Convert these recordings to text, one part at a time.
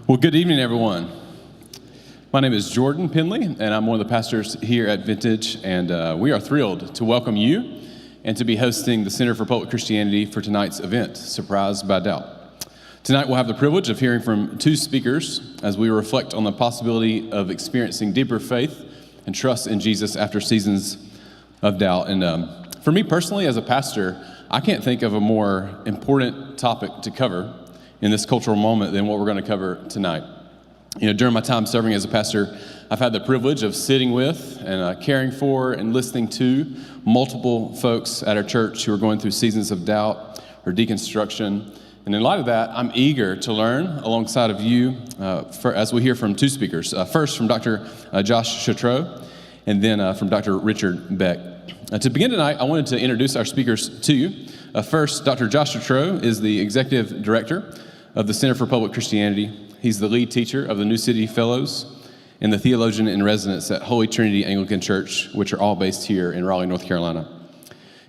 Well, good evening, everyone. My name is Jordan Penley, and I'm one of the pastors here at Vintage, and we are thrilled to welcome you and to be hosting the Center for Public Christianity for tonight's event, Surprised by Doubt. Tonight, we'll have the privilege of hearing from two speakers as we reflect on the possibility of experiencing deeper faith and trust in Jesus after seasons of doubt. And for me personally, as a pastor, I can't think of a more important topic to cover in this cultural moment than what we're going to cover tonight. You know, during my time serving as a pastor, I've had the privilege of sitting with and caring for and listening to multiple folks at our church who are going through seasons of doubt or deconstruction. And in light of that, I'm eager to learn alongside of you as we hear from two speakers. First, from Dr. Josh Chatraw, and then from Dr. Richard Beck. To begin tonight, I wanted to introduce our speakers to you. First, Dr. Josh Chatraw is the Executive Director of the Center for Public Christianity. He's the lead teacher of the New City Fellows and the theologian in residence at Holy Trinity Anglican Church, which are all based here in Raleigh, North Carolina.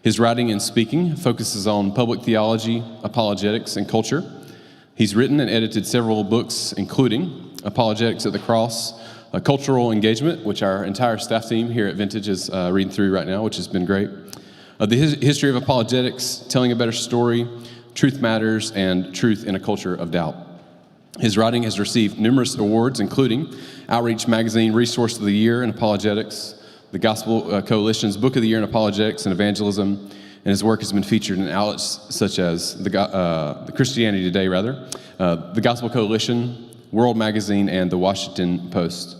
His writing and speaking focuses on public theology, apologetics, and culture. He's written and edited several books, including Apologetics at the Cross, Cultural Engagement, which our entire staff team here at Vintage is reading through right now, which has been great. The History of Apologetics, Telling a Better Story, Truth Matters, and Truth in a Culture of Doubt. His writing has received numerous awards, including Outreach Magazine Resource of the Year in Apologetics, the Gospel Coalition's Book of the Year in Apologetics and Evangelism, and his work has been featured in outlets such as the Christianity Today, the Gospel Coalition, World Magazine, and the Washington Post.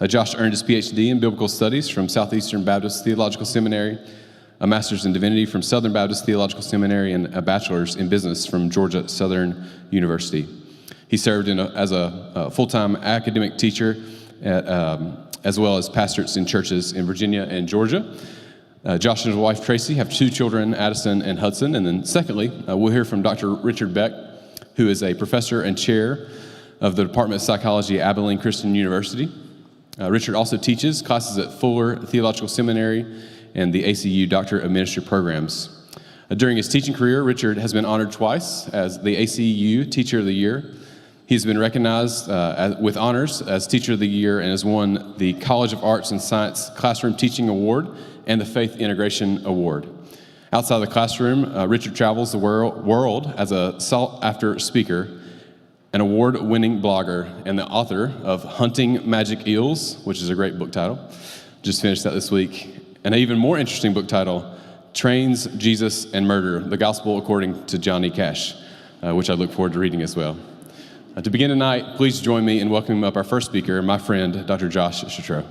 Josh earned his PhD in Biblical Studies from Southeastern Baptist Theological Seminary, a Master's in Divinity from Southern Baptist Theological Seminary, and a Bachelor's in Business from Georgia Southern University. He served as a full-time academic teacher as well as pastorates in churches in Virginia and Georgia. Josh and his wife, Tracy, have two children, Addison and Hudson. And then secondly, we'll hear from Dr. Richard Beck, who is a professor and chair of the Department of Psychology at Abilene Christian University. Richard also teaches classes at Fuller Theological Seminary and the ACU Doctor of Ministry programs. During his teaching career, Richard has been honored twice as the ACU Teacher of the Year. He's been recognized with honors as Teacher of the Year and has won the College of Arts and Science Classroom Teaching Award and the Faith Integration Award. Outside the classroom, Richard travels the world as a sought-after speaker, an award-winning blogger, and the author of Hunting Magic Eels, which is a great book title. Just finished that this week. And an even more interesting book title, Trains, Jesus, and Murder, the Gospel According to Johnny Cash, which I look forward to reading as well. To begin tonight, please join me in welcoming up our first speaker, my friend, Dr. Josh Chatraw.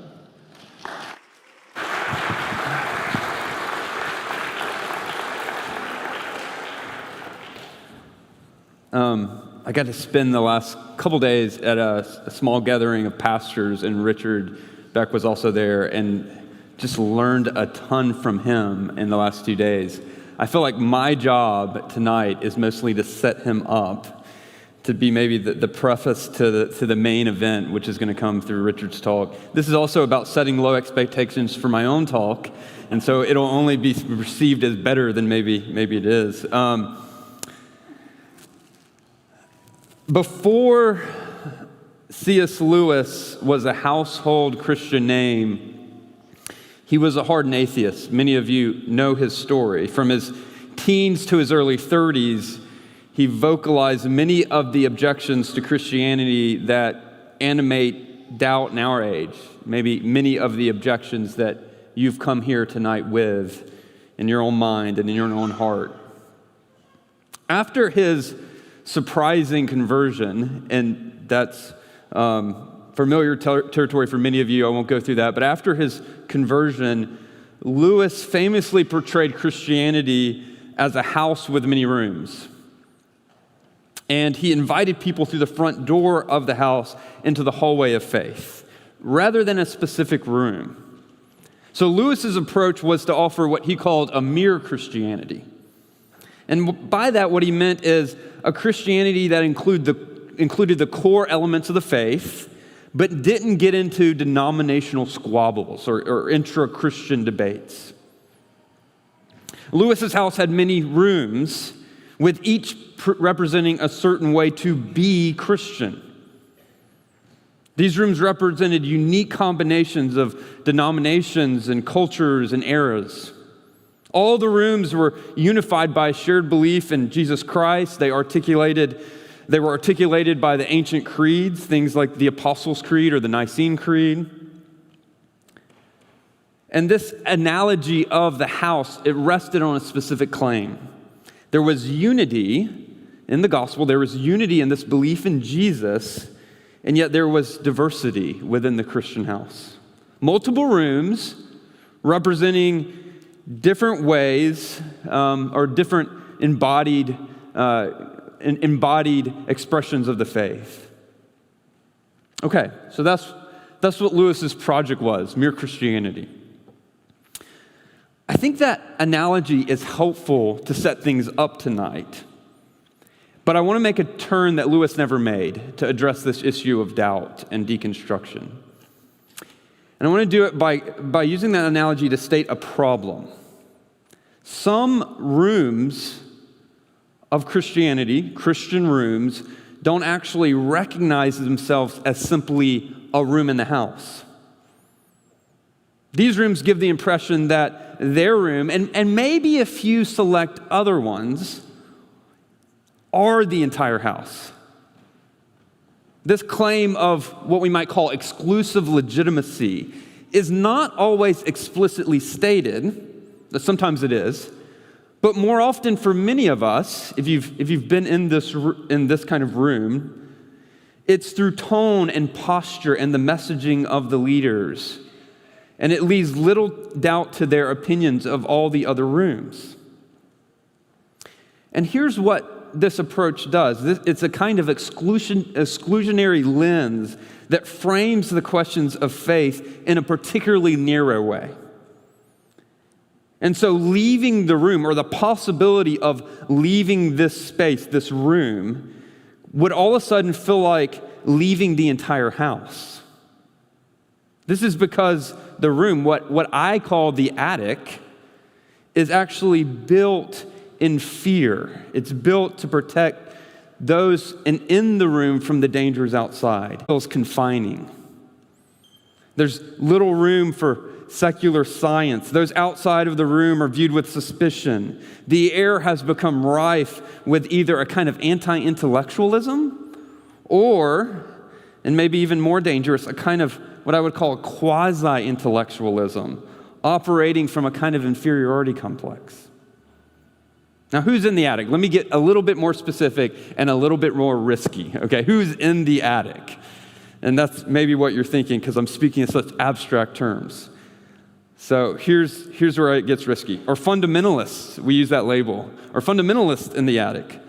I got to spend the last couple days at a small gathering of pastors, and Richard Beck was also there, and just learned a ton from him in the last 2 days. I feel like my job tonight is mostly to set him up to be maybe the preface to the main event, which is going to come through Richard's talk. This is also about setting low expectations for my own talk, and so it'll only be received as better than maybe it is. Before C.S. Lewis was a household Christian name, he was a hardened atheist. Many of you know his story. From his teens to his early 30s, he vocalized many of the objections to Christianity that animate doubt in our age, maybe many of the objections that you've come here tonight with in your own mind and in your own heart. After his surprising conversion, and that's familiar territory for many of you, I won't go through that, but after his conversion, Lewis famously portrayed Christianity as a house with many rooms. And he invited people through the front door of the house into the hallway of faith, rather than a specific room. So Lewis's approach was to offer what he called a mere Christianity. And by that, what he meant is a Christianity that included the core elements of the faith, but didn't get into denominational squabbles or intra-Christian debates. Lewis's house had many rooms, with each representing a certain way to be Christian. These rooms represented unique combinations of denominations and cultures and eras. All the rooms were unified by a shared belief in Jesus Christ. They were articulated by the ancient creeds, things like the Apostles' Creed or the Nicene Creed. And this analogy of the house, it rested on a specific claim. There was unity in the gospel, there was unity in this belief in Jesus, and yet there was diversity within the Christian house. Multiple rooms representing different ways or different embodied expressions of the faith. Okay, so that's what Lewis's project was, Mere Christianity. I think that analogy is helpful to set things up tonight. But I want to make a turn that Lewis never made to address this issue of doubt and deconstruction. And I want to do it by using that analogy to state a problem. Some rooms of Christianity, Christian rooms, don't actually recognize themselves as simply a room in the house. These rooms give the impression that their room, and maybe a few select other ones, are the entire house. This claim of what we might call exclusive legitimacy is not always explicitly stated, but sometimes it is, but more often for many of us, if you've been in this kind of room, it's through tone and posture and the messaging of the leaders. And it leaves little doubt to their opinions of all the other rooms. And here's what this approach does. It's a kind of exclusionary lens that frames the questions of faith in a particularly narrow way. And so leaving the room, or the possibility of leaving this space, this room, would all of a sudden feel like leaving the entire house. This is because the room, what I call the attic, is actually built in fear. It's built to protect those in the room from the dangers outside. It feels confining. There's little room for secular science. Those outside of the room are viewed with suspicion. The air has become rife with either a kind of anti-intellectualism or, and maybe even more dangerous, a kind of what I would call a quasi-intellectualism, operating from a kind of inferiority complex. Now, who's in the attic? Let me get a little bit more specific and a little bit more risky, okay? Who's in the attic? And that's maybe what you're thinking, because I'm speaking in such abstract terms. So here's where it gets risky. Or fundamentalists, we use that label. Or fundamentalists in the attic.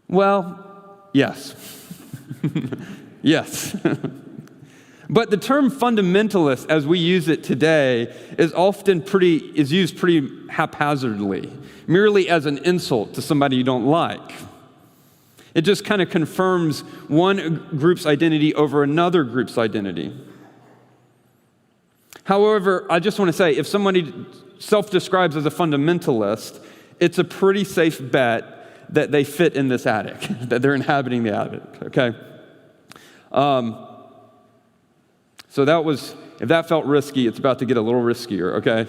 Well, yes. Yes. But the term fundamentalist, as we use it today, is used pretty haphazardly, merely as an insult to somebody you don't like. It just kind of confirms one group's identity over another group's identity. However, I just want to say, if somebody self-describes as a fundamentalist, it's a pretty safe bet that they fit in this attic, that they're inhabiting the attic, okay? So if that felt risky, it's about to get a little riskier, okay?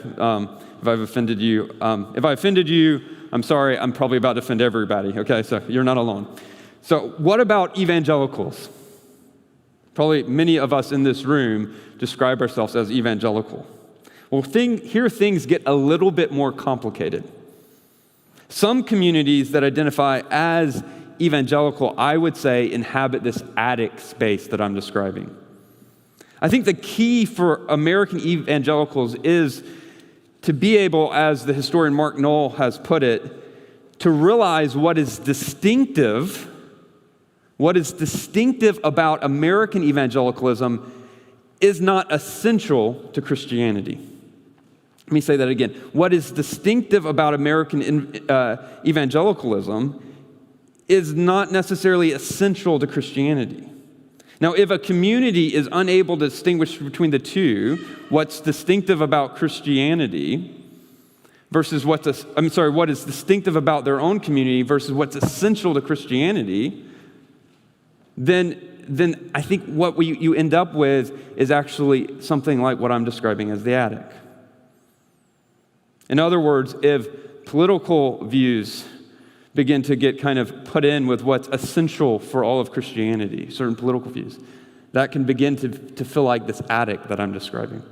If I've offended you. If I offended you, I'm sorry, I'm probably about to offend everybody, okay? So you're not alone. So what about evangelicals? Probably many of us in this room describe ourselves as evangelical. Well, here things get a little bit more complicated. Some communities that identify as evangelical, I would say, inhabit this attic space that I'm describing. I think the key for American evangelicals is to be able, as the historian Mark Knoll has put it, to realize what is distinctive about American evangelicalism is not essential to Christianity. Let me say that again. What is distinctive about American evangelicalism is not necessarily essential to Christianity. Now, if a community is unable to distinguish between the two, what's distinctive about Christianity versus what is distinctive about their own community versus what's essential to Christianity, then then I think what you end up with is actually something like what I'm describing as the attic. In other words, if political views begin to get kind of put in with what's essential for all of Christianity, certain political views, that can begin to feel like this attic that I'm describing.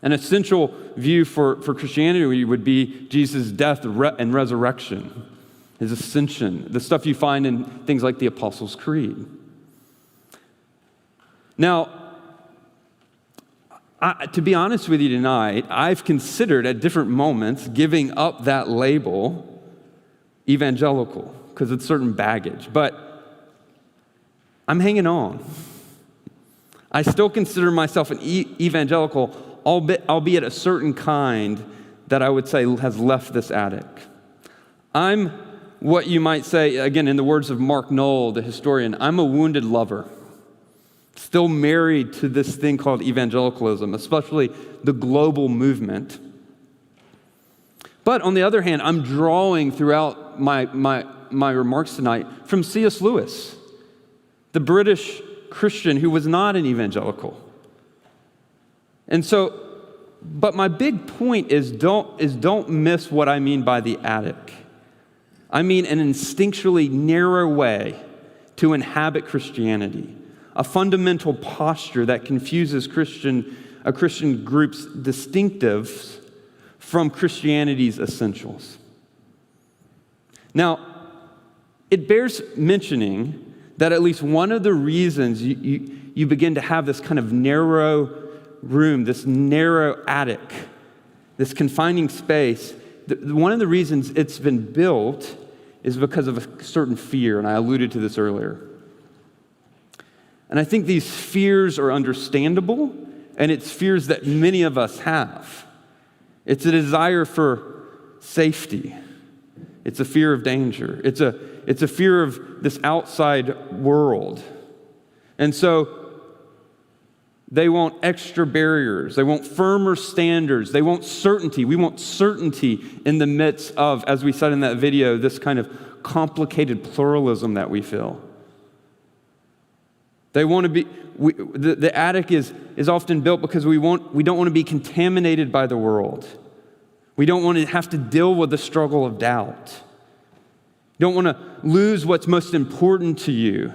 An essential view for Christianity would be Jesus' death and resurrection, his ascension, the stuff you find in things like the Apostles' Creed. Now, to be honest with you tonight, I've considered at different moments giving up that label evangelical because it's certain baggage, but I'm hanging on. I still consider myself an evangelical, albeit a certain kind that I would say has left this attic. I'm what you might say, again, in the words of Mark Knoll, the historian, I'm a wounded lover, still married to this thing called evangelicalism, especially the global movement. But on the other hand, I'm drawing throughout my remarks tonight from C.S. Lewis, the British Christian who was not an evangelical. And so, but my big point is don't miss what I mean by the attic. I mean an instinctually narrow way to inhabit Christianity, a fundamental posture that confuses a Christian group's distinctives from Christianity's essentials. Now, it bears mentioning that at least one of the reasons you begin to have this kind of narrow room, this narrow attic, this confining space, one of the reasons it's been built is because of a certain fear, and I alluded to this earlier. And I think these fears are understandable, and it's fears that many of us have. It's a desire for safety. It's a fear of danger. It's a fear of this outside world. And so they want extra barriers. They want firmer standards. They want certainty. We want certainty in the midst of, as we said in that video, this kind of complicated pluralism that we feel. They want to be, the attic is often built because we don't want to be contaminated by the world. We don't want to have to deal with the struggle of doubt. You don't want to lose what's most important to you.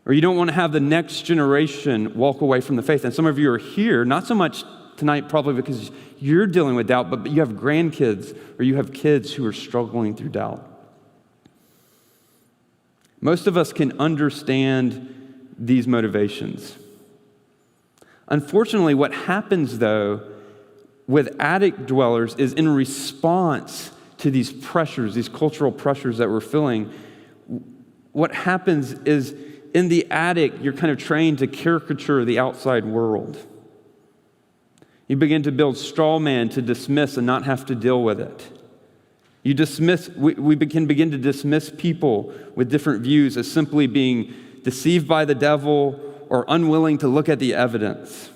Or you don't want to have the next generation walk away from the faith. And some of you are here, not so much tonight probably because you're dealing with doubt, but you have grandkids or you have kids who are struggling through doubt. Most of us can understand these motivations. Unfortunately, what happens though with attic dwellers is in response to these pressures, these cultural pressures that we're feeling, what happens is in the attic, you're kind of trained to caricature the outside world. You begin to build straw man to dismiss and not have to deal with it. We can begin to dismiss people with different views as simply being deceived by the devil or unwilling to look at the evidence.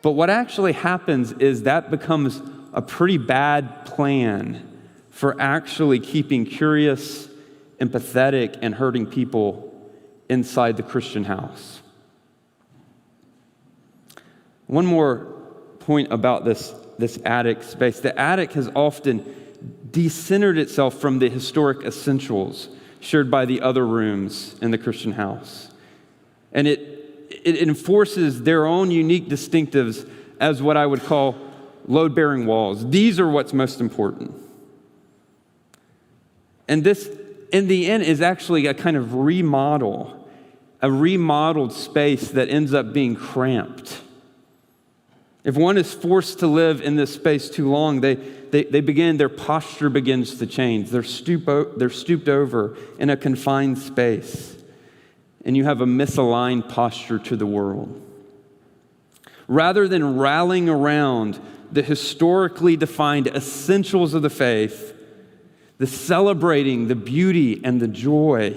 But what actually happens is that becomes a pretty bad plan for actually keeping curious, empathetic, and hurting people inside the Christian house. One more point about this attic space. The attic has often decentered itself from the historic essentials shared by the other rooms in the Christian house. And it enforces their own unique distinctives as what I would call load-bearing walls. These are what's most important. And this, in the end, is actually a kind of remodeled space that ends up being cramped. If one is forced to live in this space too long, their posture begins to change. They're stooped over in a confined space. And you have a misaligned posture to the world. Rather than rallying around the historically defined essentials of the faith, the celebrating the beauty and the joy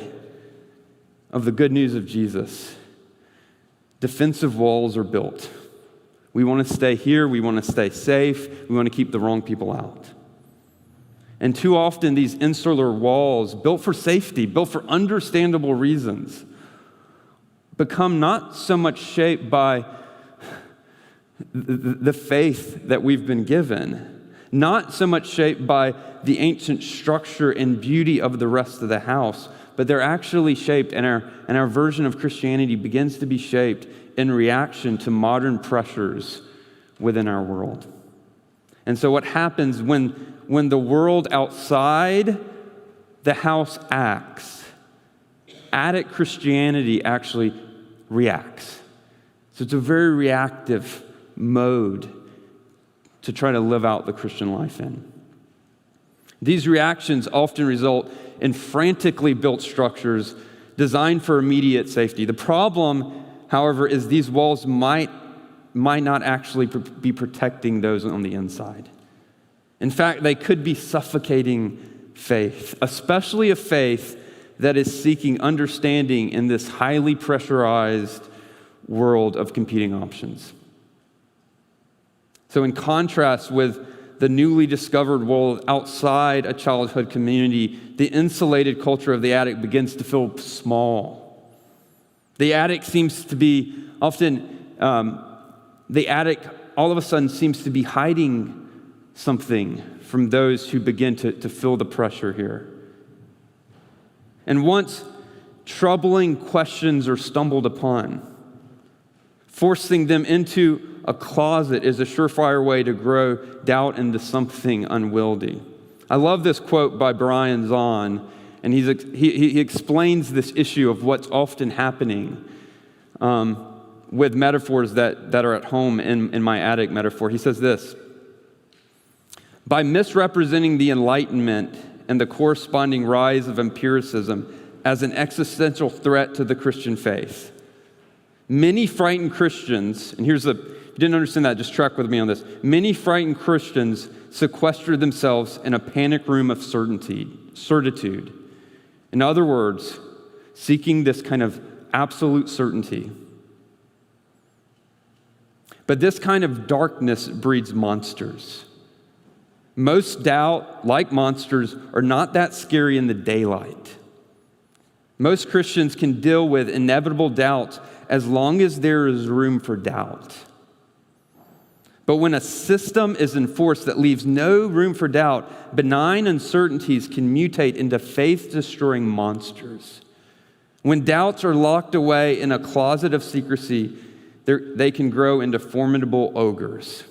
of the good news of Jesus, defensive walls are built. We want to stay here. We want to stay safe. We want to keep the wrong people out. And too often these insular walls, built for safety, built for understandable reasons, become not so much shaped by the faith that we've been given, not so much shaped by the ancient structure and beauty of the rest of the house, but they're actually shaped, and our version of Christianity begins to be shaped in reaction to modern pressures within our world. And so what happens when the world outside the house acts, attic Christianity actually reacts. So it's a very reactive mode to try to live out the Christian life in. These reactions often result in frantically built structures designed for immediate safety. The problem, however, is these walls might not actually be protecting those on the inside. In fact, they could be suffocating faith, especially a faith that is seeking understanding in this highly pressurized world of competing options. So in contrast with the newly discovered world outside a childhood community, the insulated culture of the attic begins to feel small. The attic seems to be often, the attic all of a sudden seems to be hiding something from those who begin to feel the pressure here. And once troubling questions are stumbled upon, forcing them into a closet is a surefire way to grow doubt into something unwieldy. I love this quote by Brian Zahn, and he explains this issue of what's often happening with metaphors that are at home in my attic metaphor. He says this: by misrepresenting the Enlightenment and the corresponding rise of empiricism as an existential threat to the Christian faith, many frightened Christians, and if you didn't understand that, just track with me on this. Many frightened Christians sequester themselves in a panic room of certitude. In other words, seeking this kind of absolute certainty. But this kind of darkness breeds monsters. Most doubt, like monsters, are not that scary in the daylight. Most Christians can deal with inevitable doubts as long as there is room for doubt. But when a system is enforced that leaves no room for doubt, benign uncertainties can mutate into faith-destroying monsters. When doubts are locked away in a closet of secrecy, they can grow into formidable ogres.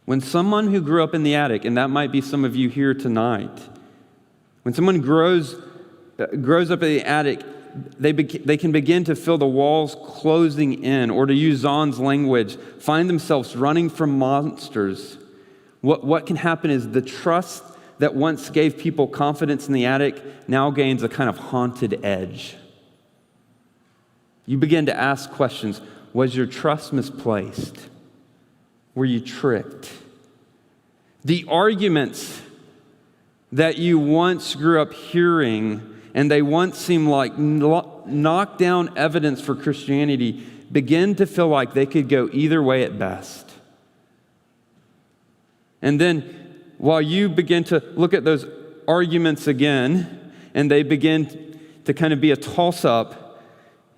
When someone who grew up in the attic, and that might be some of you here tonight, when someone grows up in the attic, they can begin to feel the walls closing in, or to use Zahn's language, find themselves running from monsters. What can happen is the trust that once gave people confidence in the attic now gains a kind of haunted edge. You begin to ask questions. Was your trust misplaced? Were you tricked? The arguments that you once grew up hearing and they once seemed like knockdown evidence for Christianity begin to feel like they could go either way at best. And then while you begin to look at those arguments again and they begin to kind of be a toss-up,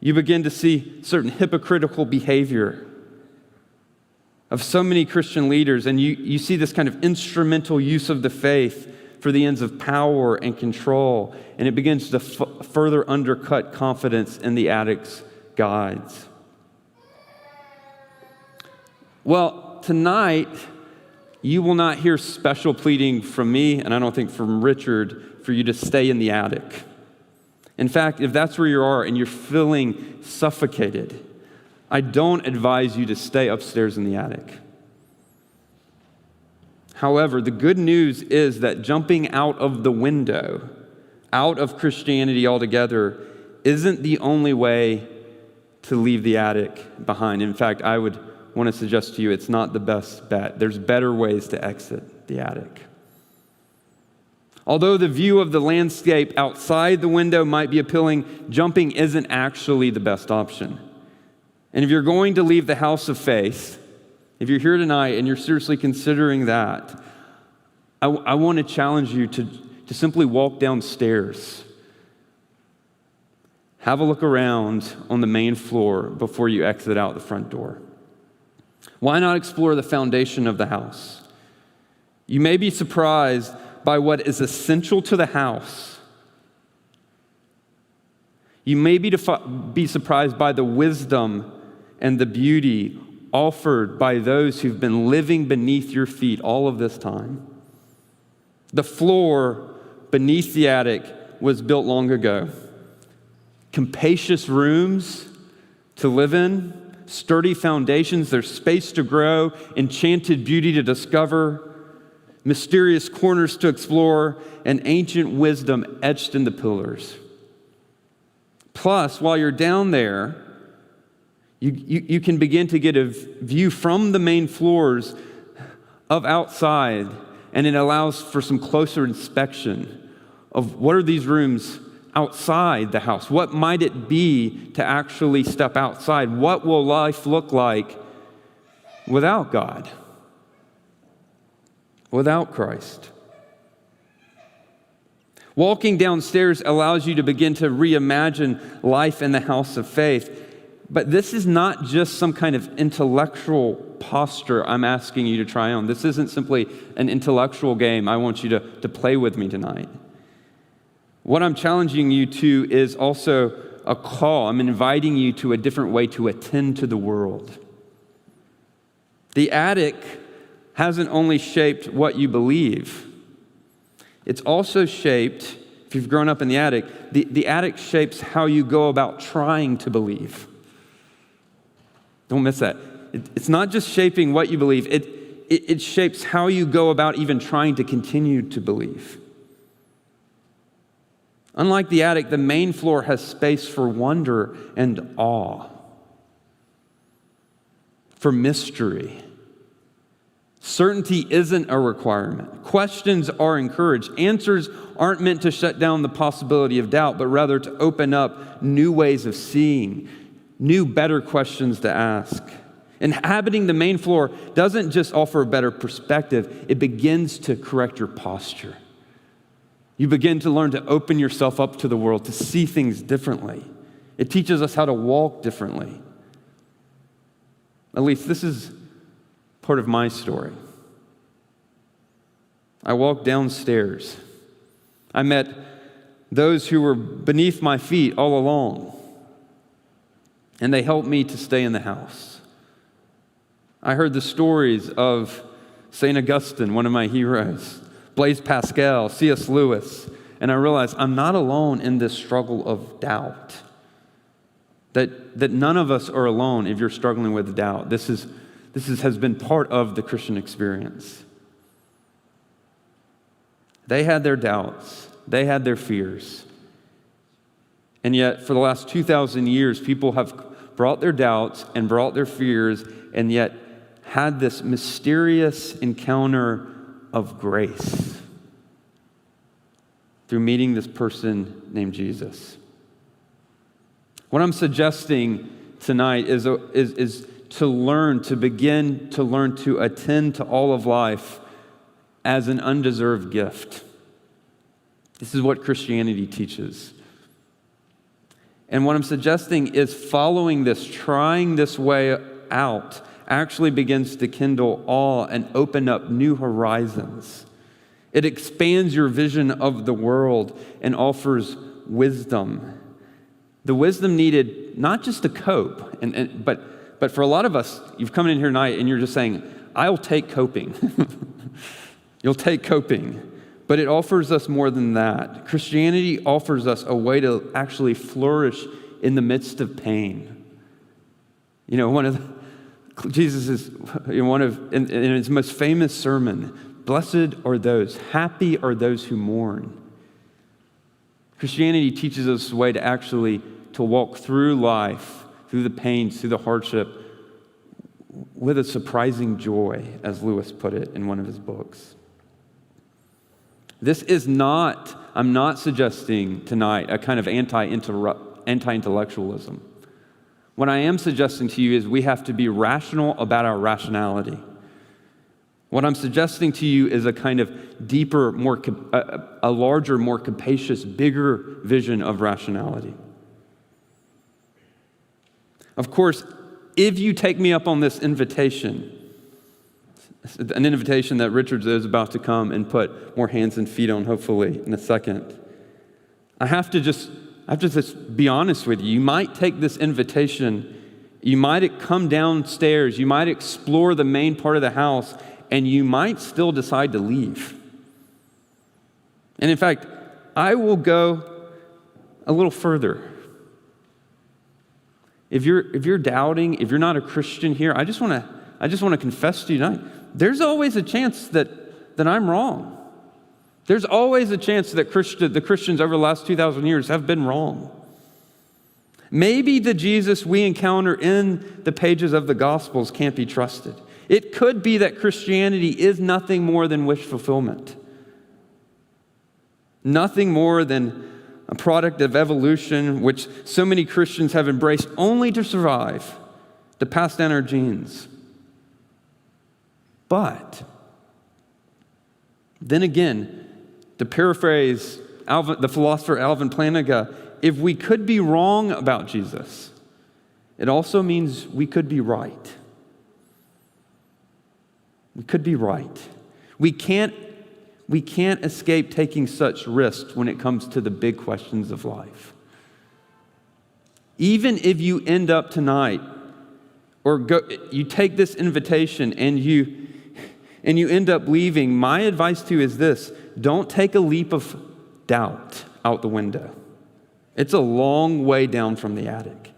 you begin to see certain hypocritical behavior of so many Christian leaders, and you see this kind of instrumental use of the faith for the ends of power and control, and it begins to further undercut confidence in the addict's guides. Well, tonight, you will not hear special pleading from me, and I don't think from Richard, for you to stay in the attic. In fact, if that's where you are and you're feeling suffocated, I don't advise you to stay upstairs in the attic. However, the good news is that jumping out of the window, out of Christianity altogether, isn't the only way to leave the attic behind. In fact, I would want to suggest to you it's not the best bet. There's better ways to exit the attic. Although the view of the landscape outside the window might be appealing, jumping isn't actually the best option. And if you're going to leave the house of faith, if you're here tonight and you're seriously considering that, I want to challenge you to simply walk downstairs. Have a look around on the main floor before you exit out the front door. Why not explore the foundation of the house? You may be surprised by what is essential to the house. You may be surprised by the wisdom and the beauty offered by those who've been living beneath your feet all of this time. The floor beneath the attic was built long ago. Capacious rooms to live in, sturdy foundations, there's space to grow, enchanted beauty to discover, mysterious corners to explore, and ancient wisdom etched in the pillars. Plus, while you're down there, you can begin to get a view from the main floors of outside, and it allows for some closer inspection of what are these rooms outside the house? What might it be to actually step outside? What will life look like without God? Without Christ? Walking downstairs allows you to begin to reimagine life in the house of faith. But this is not just some kind of intellectual posture I'm asking you to try on. This isn't simply an intellectual game I want you to play with me tonight. What I'm challenging you to is also a call. I'm inviting you to a different way to attend to the world. The attic hasn't only shaped what you believe, it's also shaped, if you've grown up in the attic shapes how you go about trying to believe. Don't miss that. It's not just shaping what you believe, it shapes how you go about even trying to continue to believe. Unlike the attic, the main floor has space for wonder and awe, for mystery. Certainty isn't a requirement. Questions are encouraged. Answers aren't meant to shut down the possibility of doubt, but rather to open up new ways of seeing, new, better questions to ask. Inhabiting the main floor doesn't just offer a better perspective, it begins to correct your posture. You begin to learn to open yourself up to the world, to see things differently. It teaches us how to walk differently. At least this is part of my story. I walked downstairs. I met those who were beneath my feet all along, and they helped me to stay in the house. I heard the stories of St. Augustine, one of my heroes, Blaise Pascal, C.S. Lewis, and I realized I'm not alone in this struggle of doubt. That none of us are alone if you're struggling with doubt. This has been part of the Christian experience. They had their doubts. They had their fears. And yet, for the last 2,000 years, people have brought their doubts and brought their fears, and yet had this mysterious encounter of grace through meeting this person named Jesus. What I'm suggesting tonight is to begin to learn to attend to all of life as an undeserved gift. This is what Christianity teaches. And what I'm suggesting is following this, trying this way out, actually begins to kindle awe and open up new horizons. It expands your vision of the world and offers wisdom. The wisdom needed not just to cope, but for a lot of us, you've come in here tonight and you're just saying, I'll take coping. You'll take coping. But it offers us more than that. Christianity offers us a way to actually flourish in the midst of pain. You know, Jesus is in his most famous sermon, blessed are those, happy are those who mourn. Christianity teaches us a way to actually to walk through life, through the pains, through the hardship, with a surprising joy, as Lewis put it in one of his books. This is not, I'm not suggesting tonight a kind of anti-intellectualism. What I am suggesting to you is we have to be rational about our rationality. What I'm suggesting to you is a kind of deeper, a larger, more capacious, bigger vision of rationality. Of course, if you take me up on this invitation, an invitation that Richard is about to come and put more hands and feet on, hopefully, in a second, I have to just be honest with you. You might take this invitation, you might come downstairs, you might explore the main part of the house, and you might still decide to leave. And in fact, I will go a little further. If you're doubting, if you're not a Christian here, I just want to confess to you tonight, there's always a chance that I'm wrong. There's always a chance that the Christians over the last 2,000 years have been wrong. Maybe the Jesus we encounter in the pages of the Gospels can't be trusted. It could be that Christianity is nothing more than wish fulfillment. Nothing more than a product of evolution, which so many Christians have embraced only to survive, to pass down our genes. But then again, to paraphrase the philosopher Alvin Plantinga, if we could be wrong about Jesus, it also means we could be right. We could be right. We can't escape taking such risks when it comes to the big questions of life. Even if you end up tonight, you take this invitation and you end up leaving, my advice to you is this: don't take a leap of doubt out the window. It's a long way down from the attic.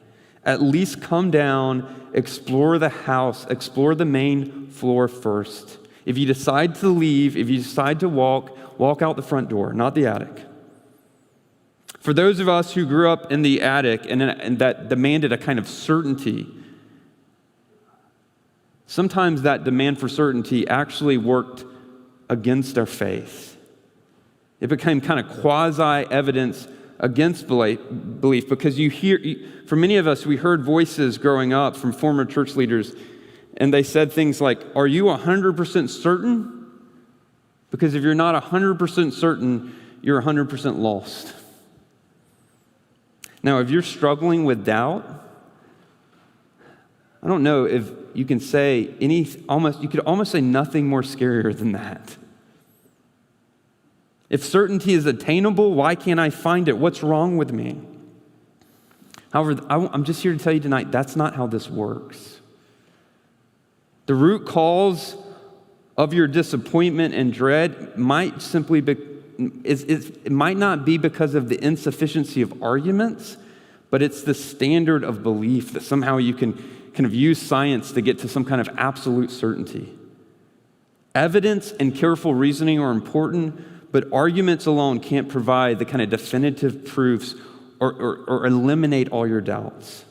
At least come down, explore the house, explore the main floor first. If you decide to leave, if you decide to walk out the front door, not the attic. For those of us who grew up in the attic and that demanded a kind of certainty, sometimes that demand for certainty actually worked against our faith. It became kind of quasi-evidence against belief, because for many of us, we heard voices growing up from former church leaders, and they said things like, "Are you 100% certain? Because if you're not 100% certain, you're 100% lost." Now, if you're struggling with doubt, I don't know if you can say you could almost say nothing more scarier than that. If certainty is attainable, why can't I find it? What's wrong with me? However, I'm just here to tell you tonight, that's not how this works. The root cause of your disappointment and dread might simply be, it might not be because of the insufficiency of arguments, but it's the standard of belief that somehow you can kind of use science to get to some kind of absolute certainty. Evidence and careful reasoning are important, but arguments alone can't provide the kind of definitive proofs or eliminate all your doubts.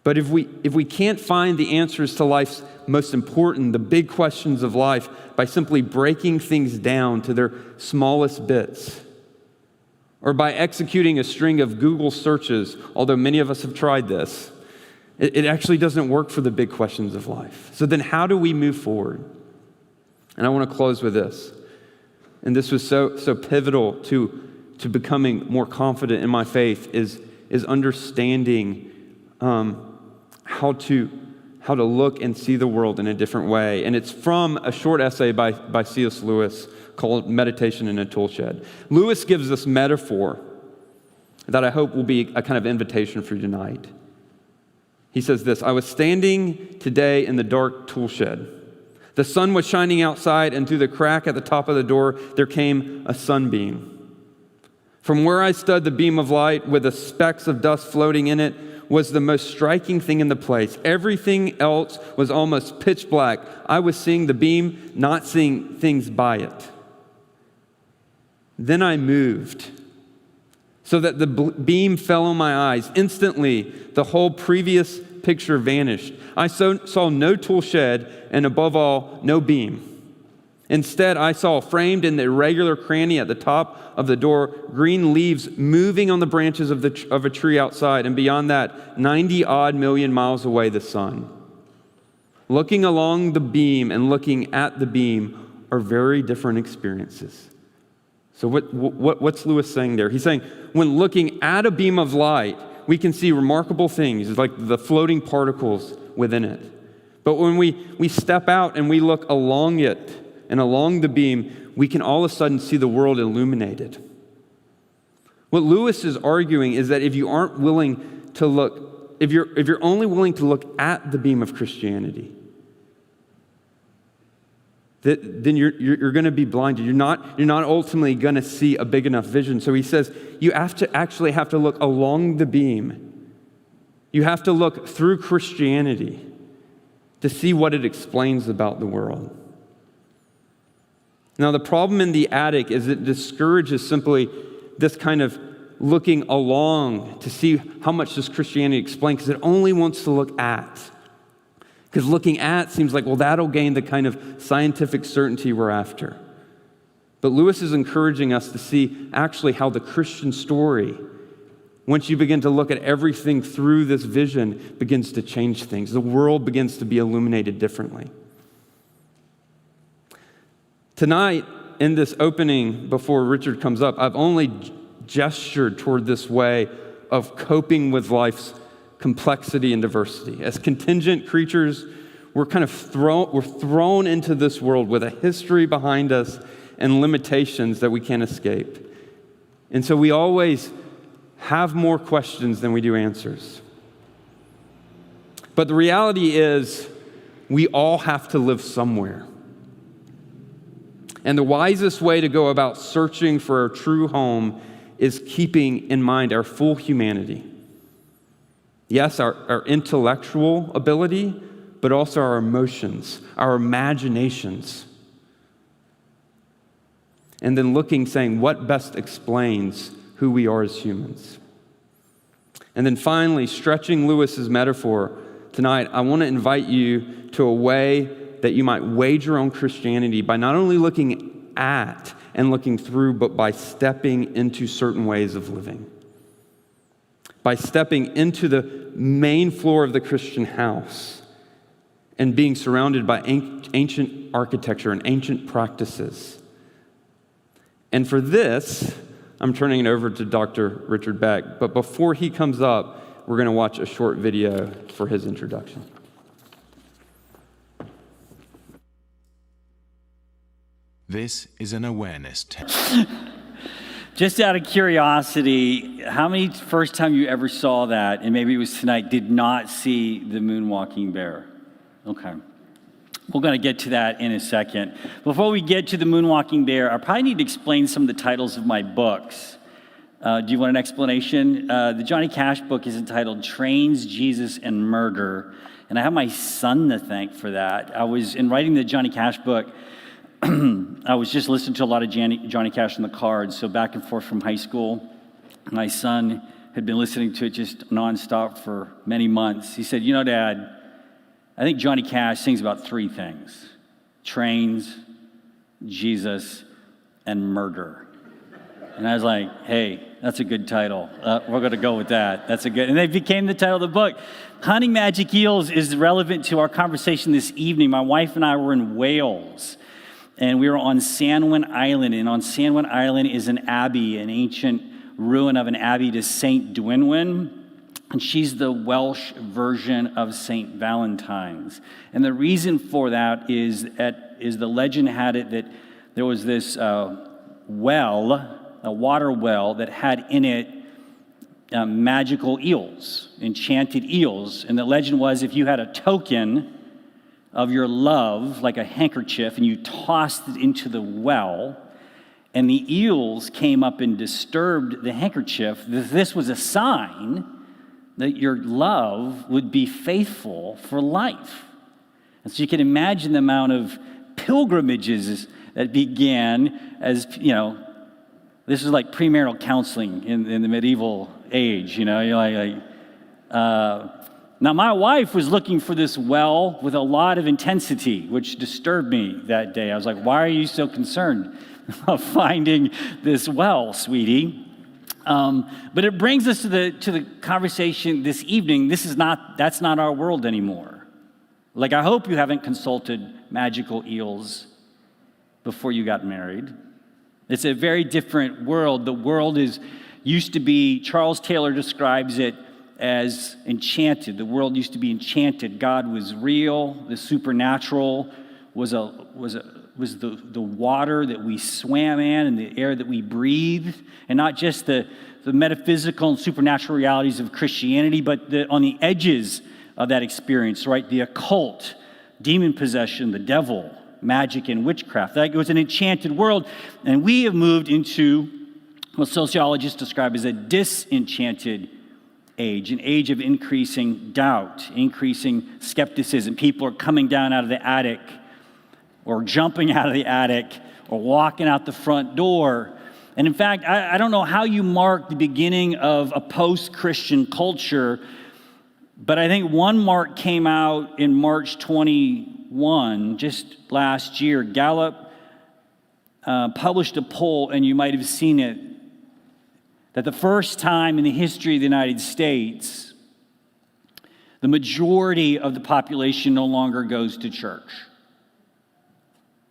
But if we can't find the answers to life's most important, the big questions of life, by simply breaking things down to their smallest bits, or by executing a string of Google searches, although many of us have tried this, it actually doesn't work for the big questions of life. So then how do we move forward? And I want to close with this. And this was so pivotal to becoming more confident in my faith is understanding how to look and see the world in a different way. And it's from a short essay by C.S. Lewis called Meditation in a Toolshed. Lewis gives this metaphor that I hope will be a kind of invitation for you tonight. He says this: "I was standing today in the dark toolshed. The sun was shining outside, and through the crack at the top of the door, there came a sunbeam. From where I stood, the beam of light with the specks of dust floating in it was the most striking thing in the place. Everything else was almost pitch black. I was seeing the beam, not seeing things by it. Then I moved, so that the beam fell on my eyes. Instantly, the whole previous picture vanished. I saw no tool shed, and above all, no beam. Instead, I saw framed in the irregular cranny at the top of the door, green leaves moving on the branches of a tree outside, and beyond that, 90-odd million miles away, the sun. Looking along the beam and looking at the beam are very different experiences. So what's Lewis saying there? He's saying when looking at a beam of light, we can see remarkable things, it's like the floating particles within it. But when we step out and we look along it and along the beam, we can all of a sudden see the world illuminated. What Lewis is arguing is that if you aren't willing to look, if you're only willing to look at the beam of Christianity, then you're going to be blinded. You're not ultimately going to see a big enough vision. So he says you have to look along the beam. You have to look through Christianity to see what it explains about the world. Now, the problem in the attic is it discourages simply this kind of looking along to see how much does Christianity explain, because it only wants to look at. Because looking at seems like, well, that'll gain the kind of scientific certainty we're after. But Lewis is encouraging us to see actually how the Christian story, once you begin to look at everything through this vision, begins to change things. The world begins to be illuminated differently. Tonight, in this opening, before Richard comes up, I've only gestured toward this way of coping with life's complexity and diversity. As contingent creatures, we're thrown into this world with a history behind us and limitations that we can't escape. And so we always have more questions than we do answers. But the reality is, we all have to live somewhere. And the wisest way to go about searching for a true home is keeping in mind our full humanity. Yes, our intellectual ability, but also our emotions, our imaginations. And then saying, what best explains who we are as humans? And then finally, stretching Lewis's metaphor tonight, I want to invite you to a way that you might wage your own Christianity by not only looking at and looking through, but by stepping into certain ways of living. By stepping into the main floor of the Christian house and being surrounded by ancient architecture and ancient practices. And for this, I'm turning it over to Dr. Richard Beck. But before he comes up, we're going to watch a short video for his introduction. This is an awareness test. Just out of curiosity, how many first time you ever saw that, and maybe it was tonight, did not see the moonwalking bear? Okay. We're going to get to that in a second. Before we get to the moonwalking bear, I probably need to explain some of the titles of my books. Do you want an explanation? The Johnny Cash book is entitled Trains, Jesus, and Murder, and I have my son to thank for that. In writing the Johnny Cash book, I was just listening to a lot of Johnny Cash in the car, and so back and forth from high school. My son had been listening to it just nonstop for many months. He said, you know, Dad, I think Johnny Cash sings about three things: trains, Jesus, and murder. And I was like, hey, that's a good title. We're going to go with that. That's a good, and they became the title of the book. Hunting Magic Eels is relevant to our conversation this evening. My wife and I were in Wales, and we were on Sanwen Island. And on Sanwen Island is an abbey, an ancient ruin of an abbey to St. Dwynwen. And she's the Welsh version of St. Valentine's. And the reason for that is the legend had it that there was this well, a water well, that had in it magical eels, enchanted eels. And the legend was if you had a token of your love, like a handkerchief, and you tossed it into the well, and the eels came up and disturbed the handkerchief, this was a sign that your love would be faithful for life. And so you can imagine the amount of pilgrimages that began as, this is like premarital counseling in the medieval age, You're now my wife was looking for this well with a lot of intensity, which disturbed me that day. I was like, why are you so concerned about finding this well, sweetie? But it brings us to the conversation this evening. That's not our world anymore. Like, I hope you haven't consulted magical eels before you got married. It's a very different world. The world used to be, Charles Taylor describes it as enchanted. The world used to be enchanted. God was real. The supernatural was the water that we swam in and the air that we breathed, and not just the metaphysical and supernatural realities of Christianity, but on the edges of that experience, right? The occult, demon possession, the devil, magic and witchcraft. That was an enchanted world, and we have moved into what sociologists describe as a disenchanted age, an age of increasing doubt, increasing skepticism. People are coming down out of the attic or jumping out of the attic or walking out the front door. And in fact, I don't know how you mark the beginning of a post-Christian culture, but I think one mark came out in March 21, just last year. Gallup published a poll, and you might have seen it, that the first time in the history of the United States, the majority of the population no longer goes to church.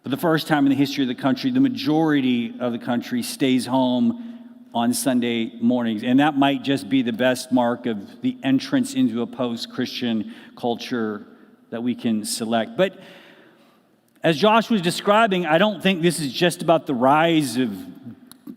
For the first time in the history of the country, the majority of the country stays home on Sunday mornings. And that might just be the best mark of the entrance into a post-Christian culture that we can select. But as Josh was describing, I don't think this is just about the rise of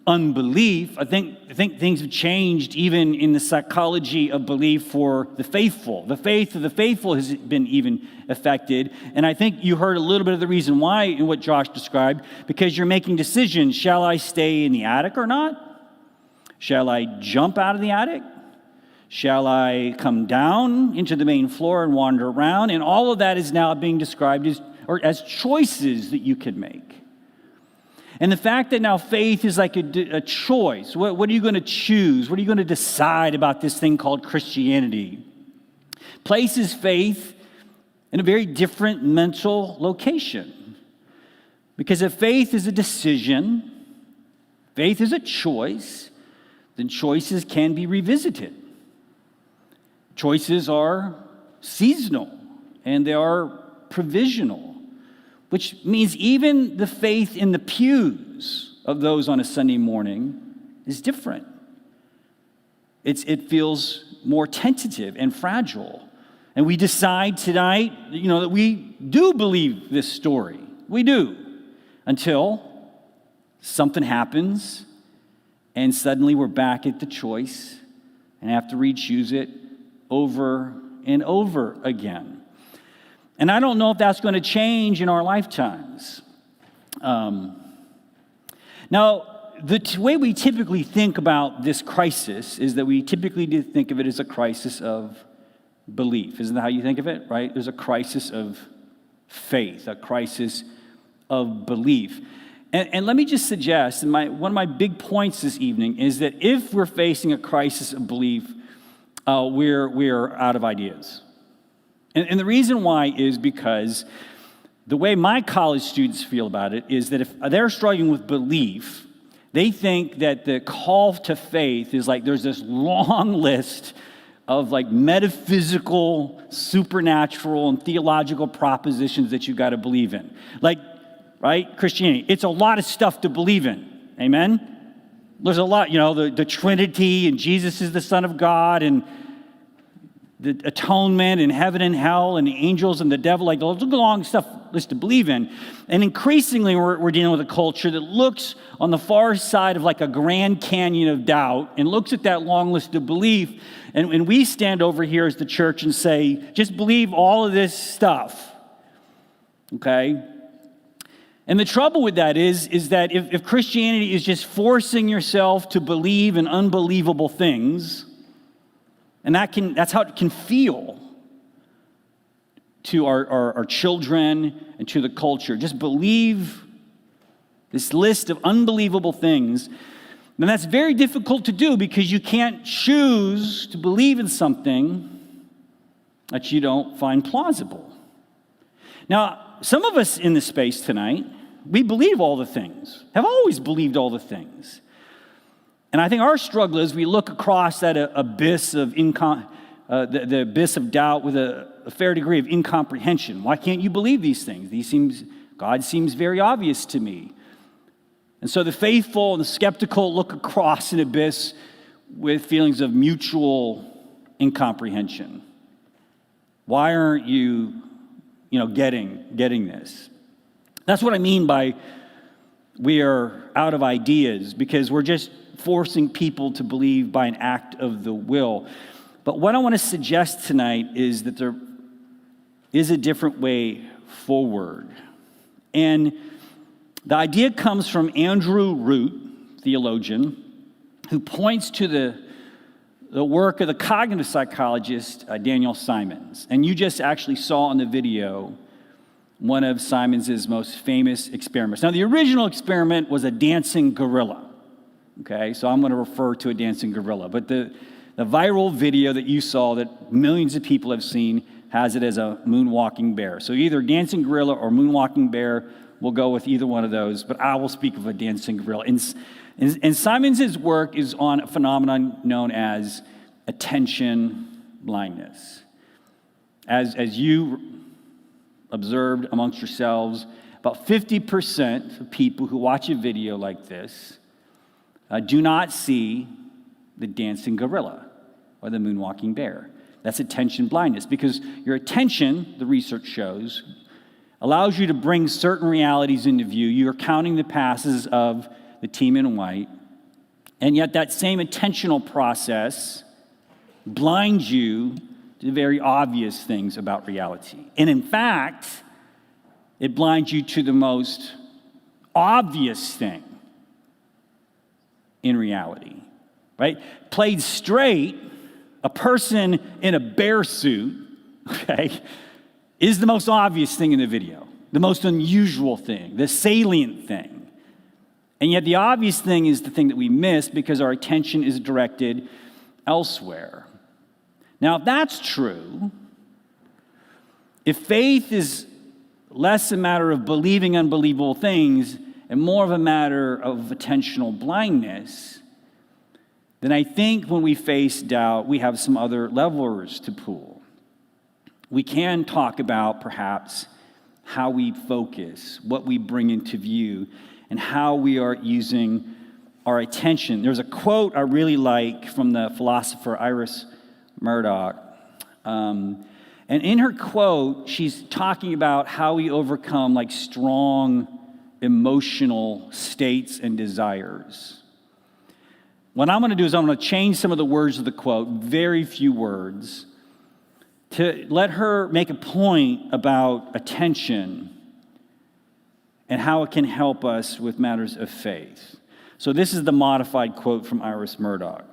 unbelief. I think things have changed even in the psychology of belief for the faithful. The faith of the faithful has been even affected. And I think you heard a little bit of the reason why in what Josh described, because you're making decisions. Shall I stay in the attic or not? Shall I jump out of the attic? Shall I come down into the main floor and wander around? And all of that is now being described as choices that you could make. And the fact that now faith is like a choice. What are you going to choose? What are you going to decide about this thing called Christianity? Places faith in a very different mental location. Because if faith is a decision, faith is a choice, then choices can be revisited. Choices are seasonal and they are provisional, which means even the faith in the pews of those on a Sunday morning is different. It feels more tentative and fragile. And we decide tonight, that we do believe this story. We do. Until something happens and suddenly we're back at the choice and have to re-choose it over and over again. And I don't know if that's going to change in our lifetimes. Now, the way we typically think about this crisis is that we typically do think of it as a crisis of belief. Isn't that how you think of it, right? There's a crisis of faith, a crisis of belief. And let me just suggest, and one of my big points this evening is that if we're facing a crisis of belief, we're out of ideas. And the reason why is because the way my college students feel about it is that if they're struggling with belief, they think that the call to faith is like there's this long list of like metaphysical, supernatural, and theological propositions that you've got to believe in. Like, right, Christianity, it's a lot of stuff to believe in. Amen? There's a lot, the Trinity, and Jesus is the Son of God, and the atonement and heaven and hell and the angels and the devil, like those long stuff list to believe in. And increasingly we're dealing with a culture that looks on the far side of like a Grand Canyon of doubt and looks at that long list of belief. And we stand over here as the church and say, just believe all of this stuff. Okay? And the trouble with that is that if Christianity is just forcing yourself to believe in unbelievable things, and that's how it can feel to our children and to the culture. Just believe this list of unbelievable things. And that's very difficult to do because you can't choose to believe in something that you don't find plausible. Now, some of us in this space tonight, we believe all the things, have always believed all the things. And I think our struggle is we look across that abyss of the abyss of doubt with a fair degree of incomprehension. Why can't you believe these things? God seems very obvious to me. And so the faithful and the skeptical look across an abyss with feelings of mutual incomprehension. Why aren't you, getting this? That's what I mean by we are out of ideas, because we're just forcing people to believe by an act of the will. But what I want to suggest tonight is that there is a different way forward. And the idea comes from Andrew Root, theologian, who points to the work of the cognitive psychologist Daniel Simons. And you just actually saw in the video one of Simons' most famous experiments. Now, the original experiment was a dancing gorilla. Okay, so I'm going to refer to a dancing gorilla. But the viral video that you saw that millions of people have seen has it as a moonwalking bear. So either dancing gorilla or moonwalking bear, we'll go with either one of those. But I will speak of a dancing gorilla. And Simons' work is on a phenomenon known as attention blindness. As you observed amongst yourselves, about 50% of people who watch a video like this do not see the dancing gorilla or the moonwalking bear. That's attention blindness, because your attention, the research shows, allows you to bring certain realities into view. You're counting the passes of the team in white, and yet that same attentional process blinds you to very obvious things about reality. And in fact, it blinds you to the most obvious thing in reality, right? Played straight, a person in a bear suit, okay, is the most obvious thing in the video, the most unusual thing, the salient thing. And yet the obvious thing is the thing that we miss because our attention is directed elsewhere. Now, if that's true, if faith is less a matter of believing unbelievable things and more of a matter of attentional blindness, then I think when we face doubt, we have some other levers to pull. We can talk about perhaps how we focus, what we bring into view, and how we are using our attention. There's a quote I really like from the philosopher Iris Murdoch. And in her quote, she's talking about how we overcome like strong emotional states and desires. What I'm going to do is I'm going to change some of the words of the quote, very few words, to let her make a point about attention and how it can help us with matters of faith. So this is the modified quote from Iris Murdoch.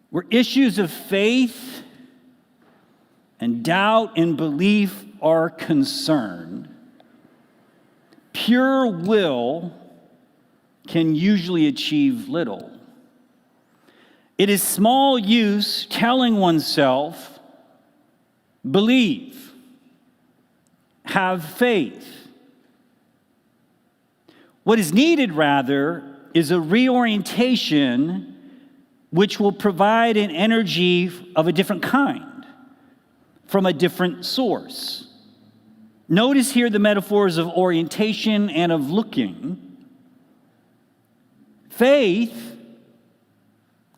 Where issues of faith and doubt and belief are concerned, pure will can usually achieve little. It is small use telling oneself, believe, have faith. What is needed, rather, is a reorientation which will provide an energy of a different kind, from a different source. Notice here the metaphors of orientation and of looking. Faith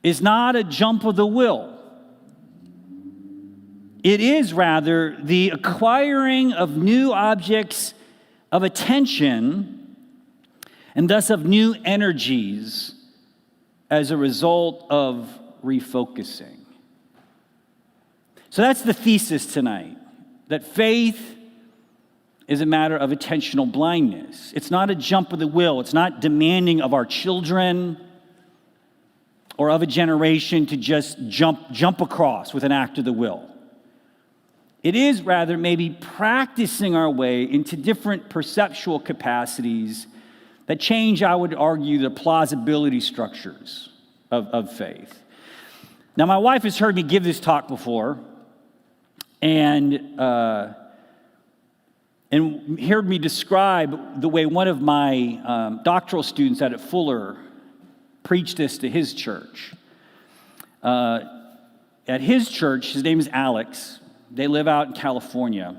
is not a jump of the will. It is rather the acquiring of new objects of attention and thus of new energies as a result of refocusing. So that's the thesis tonight, that faith is a matter of attentional blindness. It's not a jump of the will. It's not demanding of our children or of a generation to just jump across with an act of the will. It is rather maybe practicing our way into different perceptual capacities that change, I would argue, the plausibility structures of faith. Now, my wife has heard me give this talk before, and heard me describe the way one of my doctoral students out at Fuller preached this to his church. at his church, his name is Alex. They live out in California.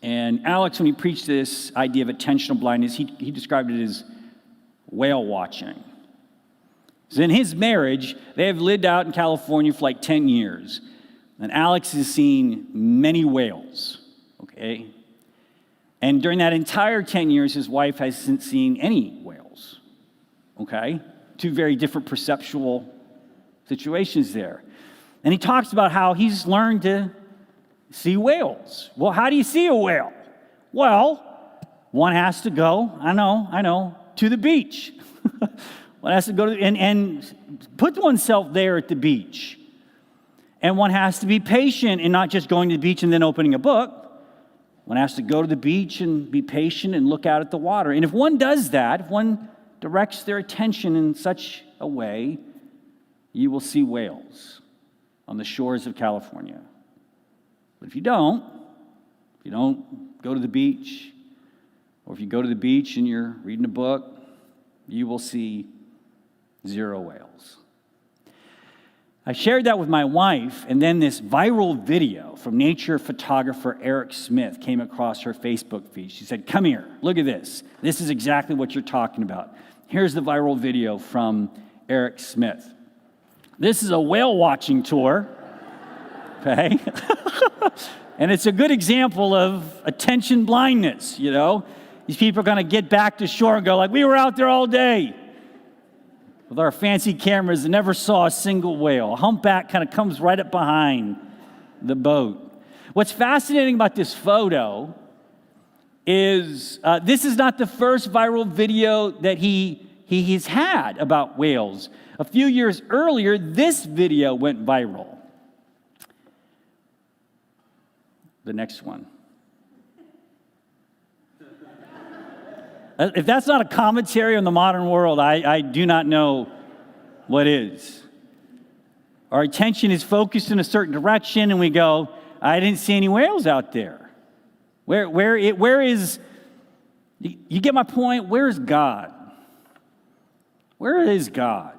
And Alex, when he preached this idea of attentional blindness, he described it as whale watching. So in his marriage, they have lived out in California for like 10 years. And Alex has seen many whales, okay? And during that entire 10 years, his wife hasn't seen any whales, okay? Two very different perceptual situations there. And he talks about how he's learned to see whales. Well, how do you see a whale? Well, one has to go, I know, to the beach. One has to go to, and put oneself there at the beach. And one has to be patient and not just going to the beach and then opening a book. One has to go to the beach and be patient and look out at the water. And if one does that, if one directs their attention in such a way, you will see whales on the shores of California. But if you don't go to the beach, or if you go to the beach and you're reading a book, you will see 0 whales. I shared that with my wife, and then this viral video from nature photographer Eric Smith came across her Facebook feed. She said, "Come here, look at this. This is exactly what you're talking about." Here's the viral video from Eric Smith. This is a whale watching tour, okay? And it's a good example of attention blindness, you know? These people are going to get back to shore and go like, "We were out there all day with our fancy cameras and never saw a single whale." A humpback kind of comes right up behind the boat. What's fascinating about this photo is this is not the first viral video that he's had about whales. A few years earlier, this video went viral. The next one. If that's not a commentary on the modern world, I do not know what is. Our attention is focused in a certain direction, and we go, "I didn't see any whales out there." Where is, you get my point? Where is God? Where is God?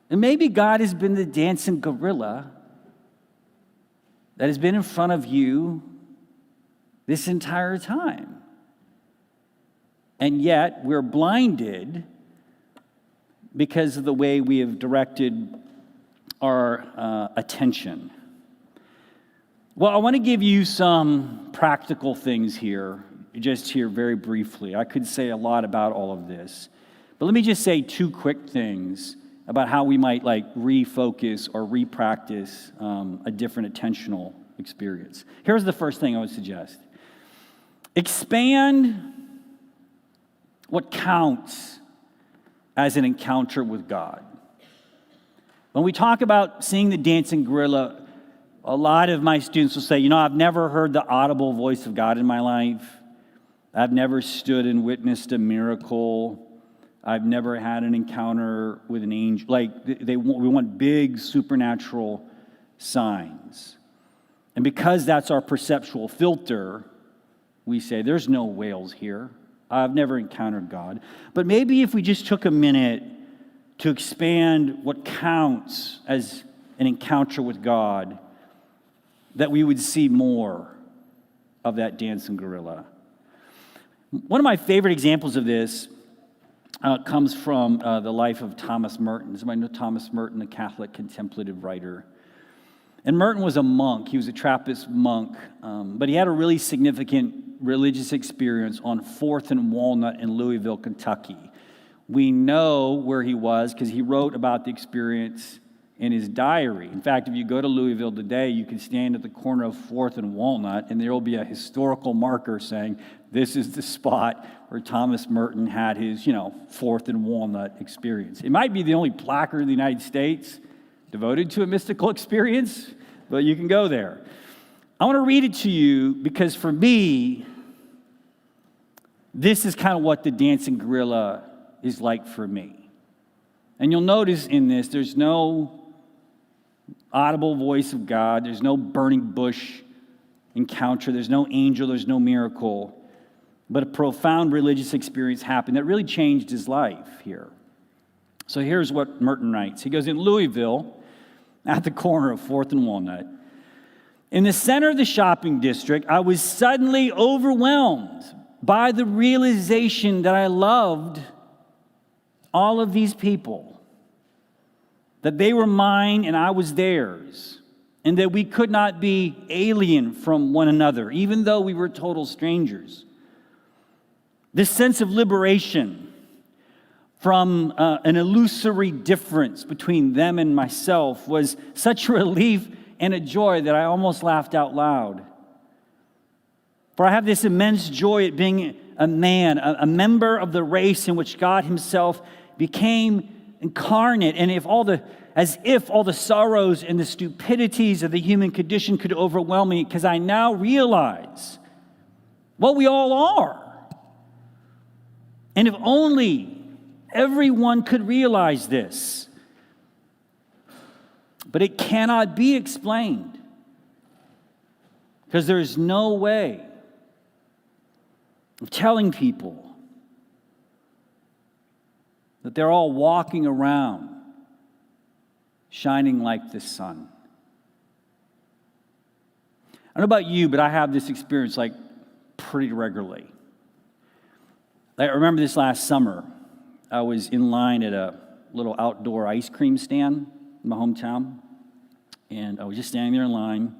And maybe God has been the dancing gorilla that has been in front of you this entire time. And yet, we're blinded because of the way we have directed our attention. Well, I want to give you some practical things here, just here very briefly. I could say a lot about all of this, but let me just say 2 quick things about how we might refocus or repractice a different attentional experience. Here's the first thing I would suggest. Expand what counts as an encounter with God. When we talk about seeing the dancing gorilla, a lot of my students will say, "I've never heard the audible voice of God in my life. I've never stood and witnessed a miracle. I've never had an encounter with an angel." We want big supernatural signs. And because that's our perceptual filter, we say, "There's no whales here. I've never encountered God." But maybe if we just took a minute to expand what counts as an encounter with God, that we would see more of that dancing gorilla. One of my favorite examples of this comes from the life of Thomas Merton. Does anybody know Thomas Merton, the Catholic contemplative writer? And Merton was a monk. He was a Trappist monk, but he had a really significant religious experience on 4th and Walnut in Louisville, Kentucky. We know where he was because he wrote about the experience in his diary. In fact, if you go to Louisville today, you can stand at the corner of 4th and Walnut, and there will be a historical marker saying, "This is the spot where Thomas Merton had his, 4th and Walnut experience." It might be the only placard in the United States devoted to a mystical experience, but you can go there. I want to read it to you because for me, this is kind of what the dancing gorilla is like for me. And you'll notice in this, there's no audible voice of God, there's no burning bush encounter, there's no angel, there's no miracle, but a profound religious experience happened that really changed his life here. So here's what Merton writes. He goes, "In Louisville, at the corner of 4th and Walnut. In the center of the shopping district, I was suddenly overwhelmed by the realization that I loved all of these people, that they were mine and I was theirs, and that we could not be alien from one another, even though we were total strangers. This sense of liberation from an illusory difference between them and myself was such a relief and a joy that I almost laughed out loud. For I have this immense joy at being a man, a member of the race in which God himself became incarnate, and as if all the sorrows and the stupidities of the human condition could overwhelm me, because I now realize what we all are. And if only everyone could realize this. But it cannot be explained, because there's no way of telling people that they're all walking around shining like the sun. I don't know about you, but I have this experience like pretty regularly. I remember this last summer. I was in line at a little outdoor ice cream stand in my hometown, and I was just standing there in line.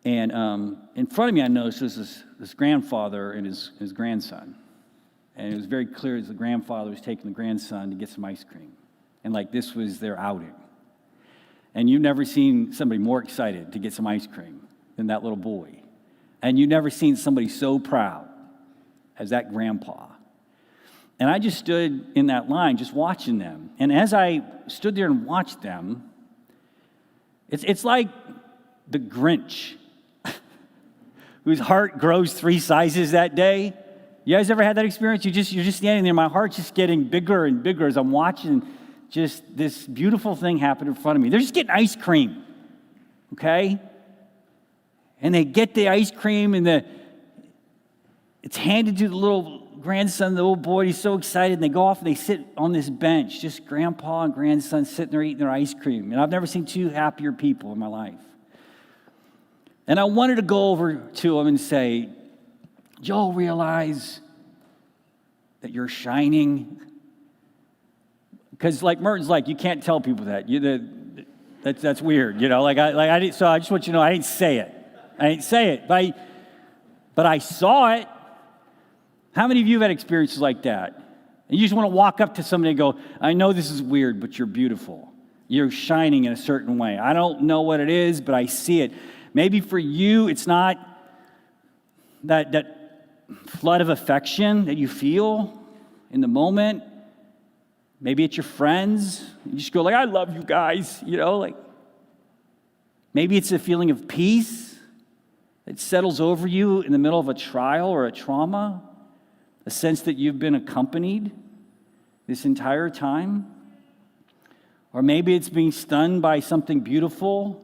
And in front of me, I noticed this grandfather and his grandson. And it was very clear that the grandfather was taking the grandson to get some ice cream. And like this was their outing. And you've never seen somebody more excited to get some ice cream than that little boy. And you've never seen somebody so proud as that grandpa. And I just stood in that line just watching them. And as I stood there and watched them, it's like the Grinch whose heart grows 3 sizes that day. You guys ever had that experience? You're just standing there. My heart's just getting bigger and bigger as I'm watching just this beautiful thing happen in front of me. They're just getting ice cream, okay? And they get the ice cream, and it's handed to the little grandson, the little boy. He's so excited, and they go off and they sit on this bench, just grandpa and grandson sitting there eating their ice cream. And I've never seen 2 happier people in my life. And I wanted to go over to him and say, "Y'all realize that you're shining?" Because like Merton's like, you can't tell people that. That's weird, you know. I didn't. So I just want you to know, I didn't say it. But I saw it. How many of you have had experiences like that? And you just want to walk up to somebody and go, "I know this is weird, but you're beautiful. You're shining in a certain way. I don't know what it is, but I see it." Maybe for you, it's not that flood of affection that you feel in the moment. Maybe it's your friends. You just go like, "I love you guys," you know, like. Maybe it's a feeling of peace that settles over you in the middle of a trial or a trauma, a sense that you've been accompanied this entire time. Or maybe it's being stunned by something beautiful,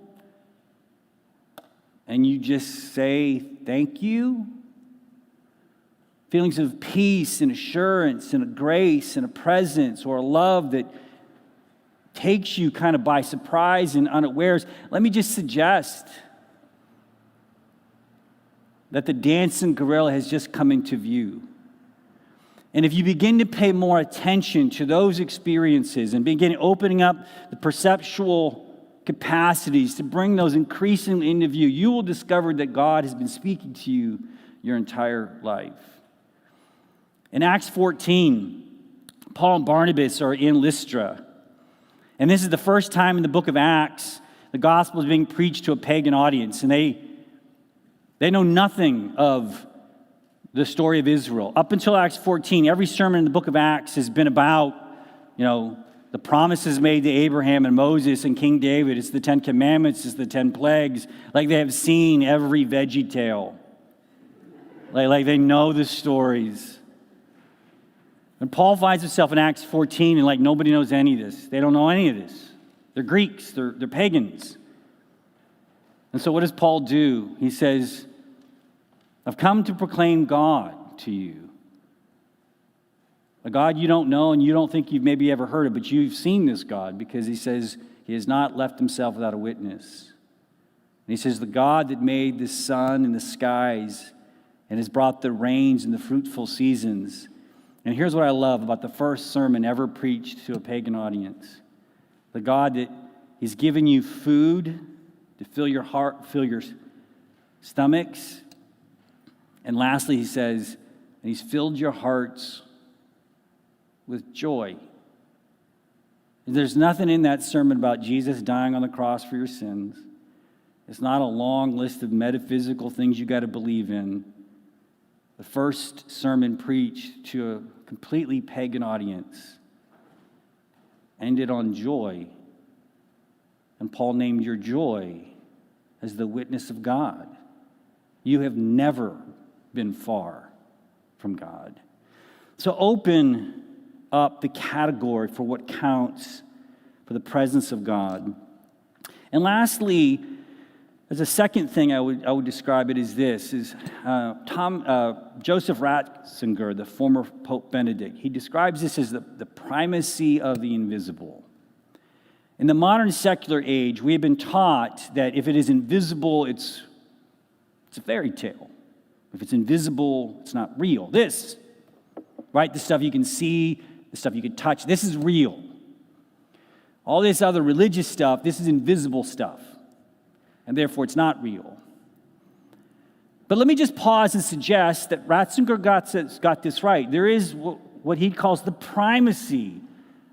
and you just say, "Thank you." Feelings of peace and assurance and a grace and a presence or a love that takes you kind of by surprise and unawares. Let me just suggest that the dancing gorilla has just come into view. And if you begin to pay more attention to those experiences and begin opening up the perceptual capacities to bring those increasingly into view, you will discover that God has been speaking to you your entire life. In Acts 14, Paul and Barnabas are in Lystra. And this is the first time in the book of Acts the gospel is being preached to a pagan audience. And they know nothing of the story of Israel. Up until Acts 14, every sermon in the book of Acts has been about, the promises made to Abraham and Moses and King David. It's the 10 Commandments, it's the 10 plagues. Like they have seen every Veggie Tale. Like they know the stories. And Paul finds himself in Acts 14 and nobody knows any of this. They don't know any of this. They're Greeks, they're pagans. And so what does Paul do? He says, "I've come to proclaim God to you. A God you don't know and you don't think you've maybe ever heard of, but you've seen this God," because he says He has not left himself without a witness. And he says, the God that made the sun and the skies and has brought the rains and the fruitful seasons. And here's what I love about the first sermon ever preached to a pagan audience. The God that he's given you food to fill your heart, fill your stomachs. And lastly, he says, and he's filled your hearts with joy. There's nothing in that sermon about Jesus dying on the cross for your sins. It's not a long list of metaphysical things you got to believe in. The first sermon preached to a completely pagan audience ended on joy. And Paul named your joy as the witness of God. You have never been far from God. So open up the category for what counts for the presence of God. And lastly, as a second thing I would describe it as this, is Joseph Ratzinger, the former Pope Benedict, he describes this as the primacy of the invisible. In the modern secular age, we have been taught that if it is invisible, it's a fairy tale. If it's invisible, it's not real. This, right, the stuff you can see, the stuff you can touch, this is real. All this other religious stuff, this is invisible stuff. And therefore, it's not real. But let me just pause and suggest that Ratzinger got this right. There is what he calls the primacy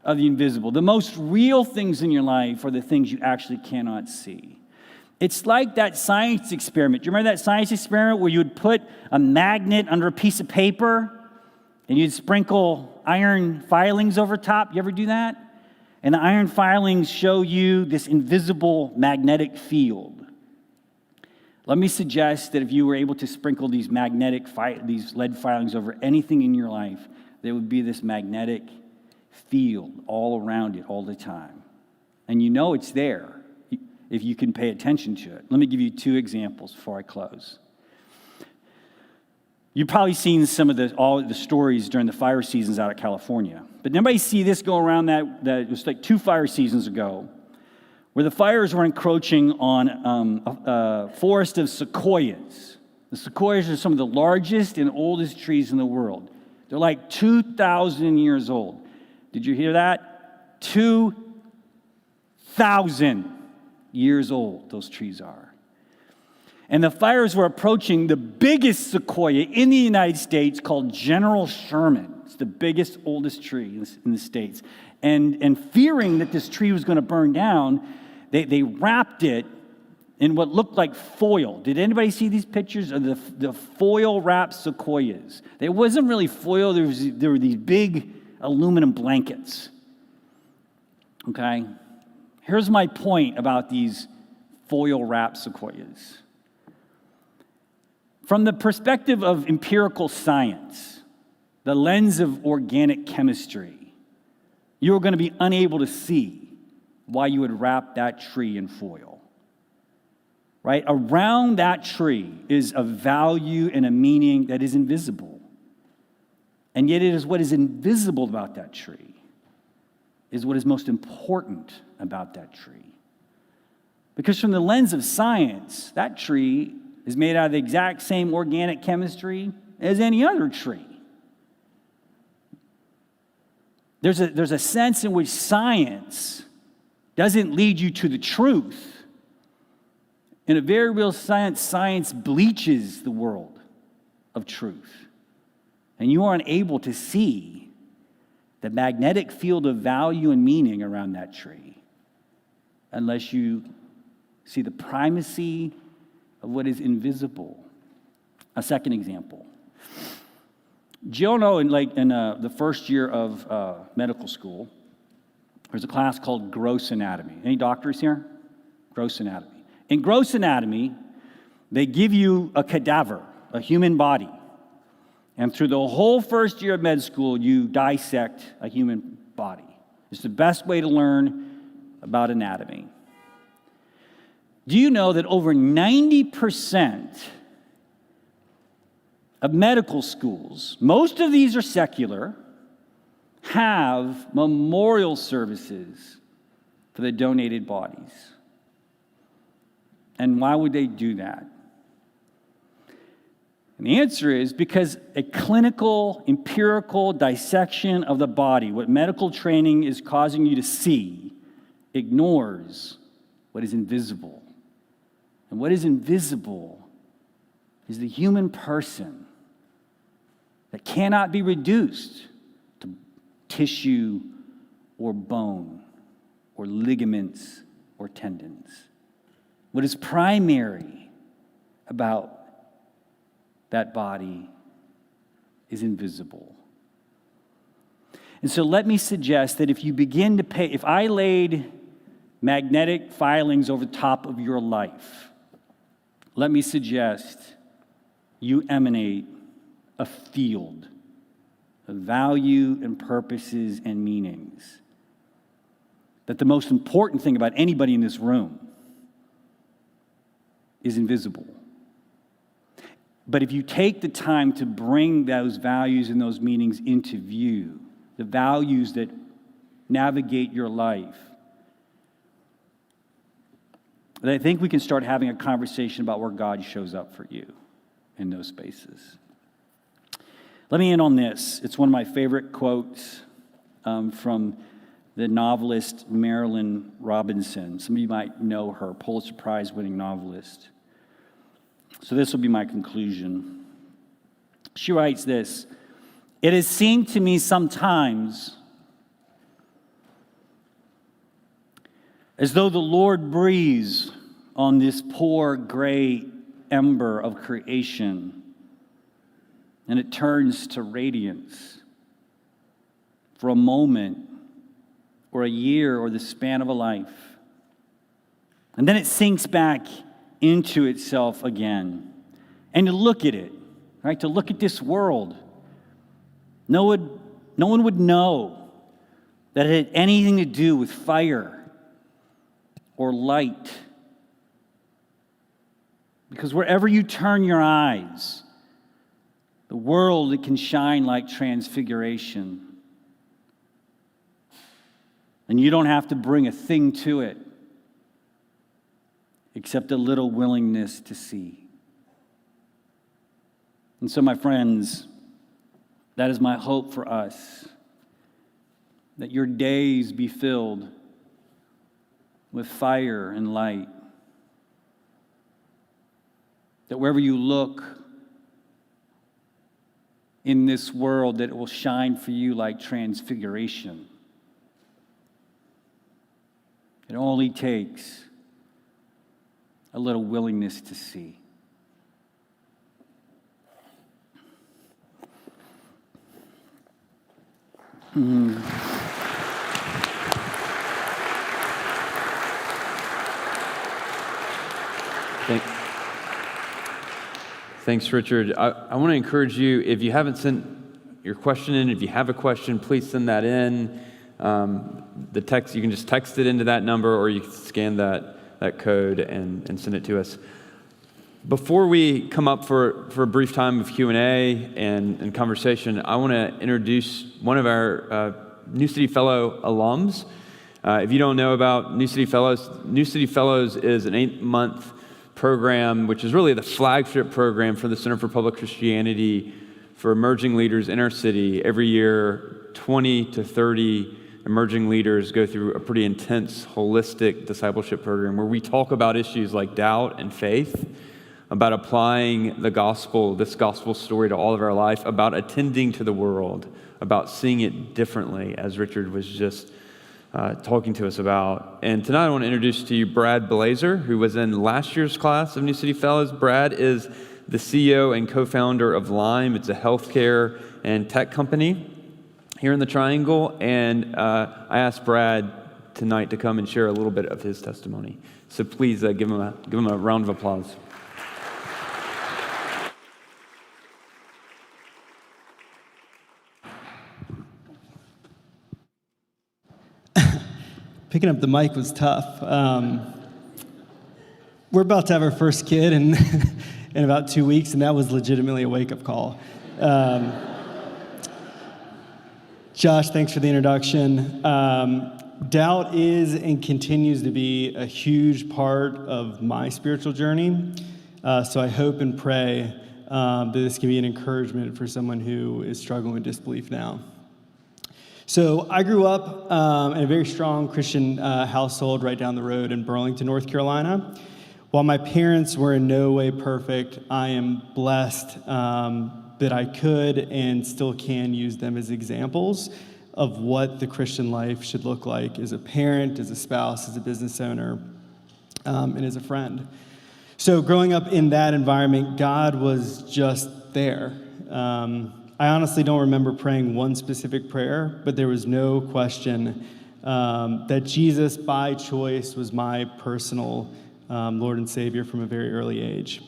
of the invisible. The most real things in your life are the things you actually cannot see. It's like that science experiment. Do you remember that science experiment where you would put a magnet under a piece of paper and you'd sprinkle iron filings over top? You ever do that? And the iron filings show you this invisible magnetic field. Let me suggest that if you were able to sprinkle these these lead filings over anything in your life, there would be this magnetic field all around it all the time. And you know it's there if you can pay attention to it. Let me give you two examples before I close. You've probably seen some of all the stories during the fire seasons out of California. But did anybody see this go around that it was like 2 fire seasons ago, where the fires were encroaching on a forest of sequoias. The sequoias are some of the largest and oldest trees in the world. They're like 2,000 years old. Did you hear that? 2,000 years old those trees are. And the fires were approaching the biggest sequoia in the United States called General Sherman. It's the biggest, oldest tree in the States. And fearing that this tree was going to burn down, they wrapped it in what looked like foil. Did anybody see these pictures of the foil-wrapped sequoias? It wasn't really foil. There were these big aluminum blankets. Okay? Here's my point about these foil-wrapped sequoias. From the perspective of empirical science, the lens of organic chemistry, you're going to be unable to see why you would wrap that tree in foil. Right? Around that tree is a value and a meaning that is invisible. And yet it is what is invisible about that tree is what is most important about that tree. Because from the lens of science, that tree is made out of the exact same organic chemistry as any other tree. There's a sense in which science doesn't lead you to the truth. In a very real sense, science bleaches the world of truth. And you aren't able to see the magnetic field of value and meaning around that tree unless you see the primacy of what is invisible. A second example. Do you know in the first year of medical school, there's a class called gross anatomy. Any doctors here? Gross anatomy. In gross anatomy, they give you a cadaver, a human body. And through the whole first year of med school, you dissect a human body. It's the best way to learn about anatomy. Do you know that over 90% of medical schools, most of these are secular, have memorial services for the donated bodies. And why would they do that? And the answer is because a clinical, empirical dissection of the body, what medical training is causing you to see, ignores what is invisible. And what is invisible is the human person that cannot be reduced to tissue or bone or ligaments or tendons. What is primary about that body is invisible. And so let me suggest that if you begin to pay, if I laid magnetic filings over the top of your life, let me suggest you emanate a field of value and purposes and meanings. That the most important thing about anybody in this room is invisible. But if you take the time to bring those values and those meanings into view, the values that navigate your life, then I think we can start having a conversation about where God shows up for you in those spaces. Let me end on this. It's one of my favorite quotes from the novelist Marilyn Robinson. Some of you might know her, Pulitzer Prize-winning novelist. So this will be my conclusion. She writes this: "It has seemed to me sometimes as though the Lord breathes on this poor gray ember of creation, and it turns to radiance for a moment, or a year, or the span of a life. And then it sinks back into itself again. And to look at it, right? To look at this world, no one would know that it had anything to do with fire or light. Because wherever you turn your eyes, the world, it can shine like transfiguration. And you don't have to bring a thing to it except a little willingness to see. And so, my friends, that is my hope for us, that your days be filled with fire and light. That wherever you look in this world, that it will shine for you like transfiguration. It only takes a little willingness to see. Thanks, Richard. I want to encourage you, if you haven't sent your question in, if you have a question, please send that in. The text, you can just text it into that number, or you can scan that code and send it to us. Before we come up for a brief time of Q&A and conversation, I want to introduce one of our New City Fellow alums. If you don't know about New City Fellows is an 8-month program, which is really the flagship program for the Center for Public Christianity for emerging leaders in our city. Every year, 20 to 30 emerging leaders go through a pretty intense, holistic discipleship program where we talk about issues like doubt and faith, about applying the gospel, this gospel story to all of our life, about attending to the world, about seeing it differently, as Richard was just talking to us about. And tonight I want to introduce to you Brad Blazer, who was in last year's class of New City Fellows. Brad is the CEO and co-founder of Lime. It's a healthcare and tech company here in the Triangle. And I asked Brad tonight to come and share a little bit of his testimony. So please give him a round of applause. Picking up the mic was tough. We're about to have our first kid in about 2 weeks, and that was legitimately a wake-up call. Josh, thanks for the introduction. Doubt is and continues to be a huge part of my spiritual journey. So I hope and pray that this can be an encouragement for someone who is struggling with disbelief now. So I grew up in a very strong Christian household right down the road in Burlington, North Carolina. While my parents were in no way perfect, I am blessed that I could and still can use them as examples of what the Christian life should look like as a parent, as a spouse, as a business owner, and as a friend. So growing up in that environment, God was just there. I honestly don't remember praying one specific prayer, but there was no question that Jesus, by choice, was my personal Lord and Savior from a very early age.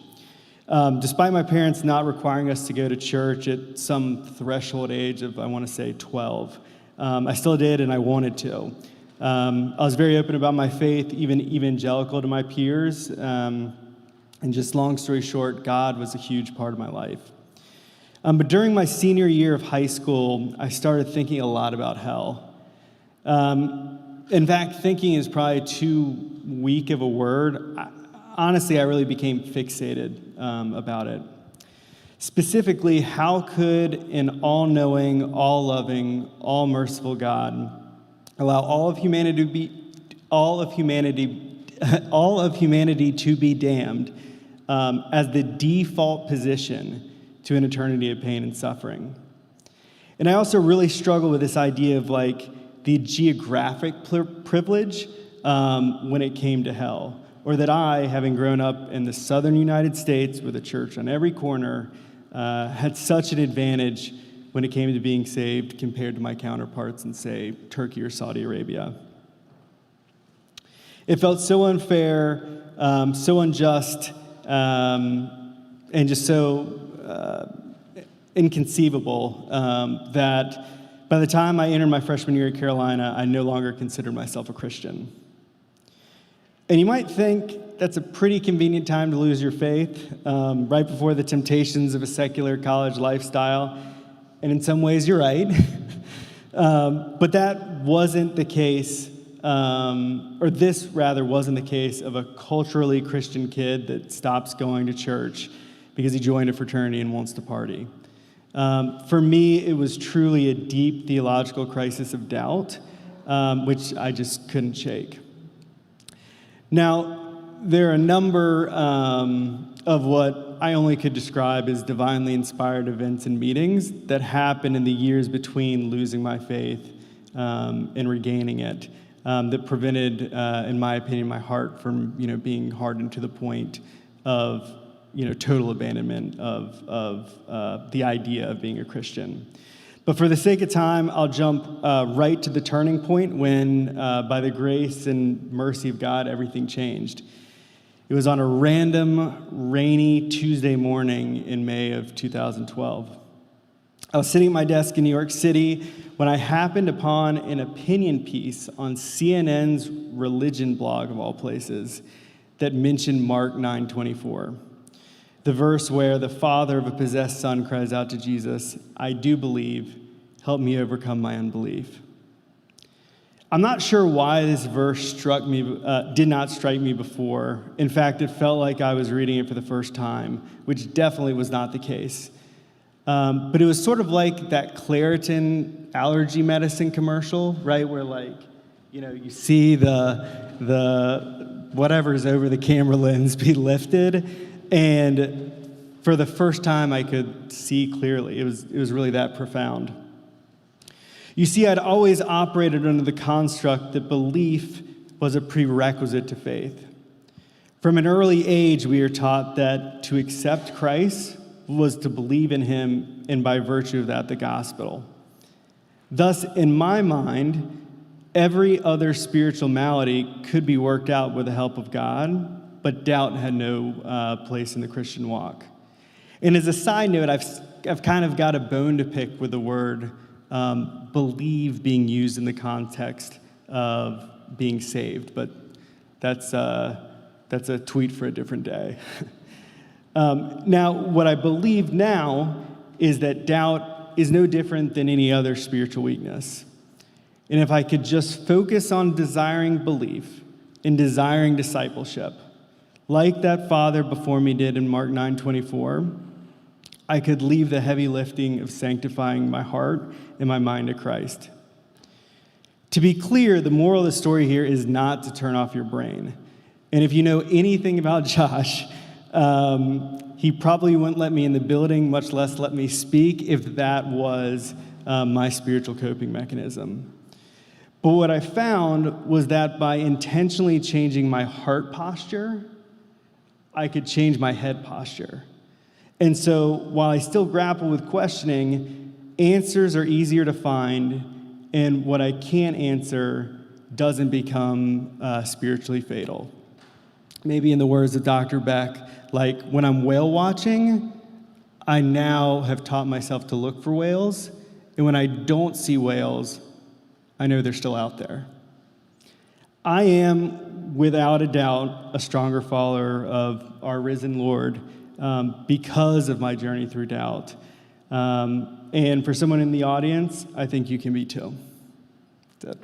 Despite my parents not requiring us to go to church at some threshold age of, I want to say, 12, I still did and I wanted to. I was very open about my faith, even evangelical to my peers. And just long story short, God was a huge part of my life. But during my senior year of high school, I started thinking a lot about hell. In fact, thinking is probably too weak of a word. Honestly, I really became fixated about it. Specifically, how could an all-knowing, all-loving, all-merciful God allow all of humanity to be damned as the default position to an eternity of pain and suffering? And I also really struggle with this idea of like the geographic privilege when it came to hell, or that I, having grown up in the southern United States with a church on every corner, had such an advantage when it came to being saved compared to my counterparts in, say, Turkey or Saudi Arabia. It felt so unfair, so unjust, and just so inconceivable that by the time I entered my freshman year at Carolina, I no longer considered myself a Christian. And you might think that's a pretty convenient time to lose your faith, right before the temptations of a secular college lifestyle. And in some ways, you're right. But that wasn't the case, or this rather wasn't the case of a culturally Christian kid that stops going to church because he joined a fraternity and wants to party. For me, it was truly a deep theological crisis of doubt, which I just couldn't shake. Now, there are a number of what I only could describe as divinely inspired events and meetings that happened in the years between losing my faith and regaining it that prevented, in my opinion, my heart from being hardened to the point of total abandonment of the idea of being a Christian. But for the sake of time, I'll jump right to the turning point when, by the grace and mercy of God, everything changed. It was on a random, rainy Tuesday morning in May of 2012. I was sitting at my desk in New York City when I happened upon an opinion piece on CNN's religion blog, of all places, that mentioned Mark 9:24. The verse where the father of a possessed son cries out to Jesus, "I do believe, help me overcome my unbelief." I'm not sure why this verse did not strike me before. In fact, it felt like I was reading it for the first time, which definitely was not the case. But it was sort of like that Claritin allergy medicine commercial, right? Where you see the whatever's over the camera lens be lifted. And for the first time, I could see clearly. It was really that profound. You see, I'd always operated under the construct that belief was a prerequisite to faith. From an early age, we are taught that to accept Christ was to believe in him, and by virtue of that, the gospel. Thus, in my mind, every other spiritual malady could be worked out with the help of God, but doubt had no place in the Christian walk. And as a side note, I've kind of got a bone to pick with the word believe being used in the context of being saved, but that's a tweet for a different day. Now, what I believe now is that doubt is no different than any other spiritual weakness. And if I could just focus on desiring belief and desiring discipleship, like that father before me did in Mark 9:24, I could leave the heavy lifting of sanctifying my heart and my mind to Christ. To be clear, the moral of the story here is not to turn off your brain. And if you know anything about Josh, he probably wouldn't let me in the building, much less let me speak, if that was my spiritual coping mechanism. But what I found was that by intentionally changing my heart posture, I could change my head posture. And so while I still grapple with questioning, answers are easier to find, and what I can't answer doesn't become spiritually fatal. Maybe in the words of Dr. Beck, like when I'm whale watching, I now have taught myself to look for whales, and when I don't see whales, I know they're still out there. I am, without a doubt, a stronger follower of our risen Lord because of my journey through doubt. And for someone in the audience, I think you can be too. That's it.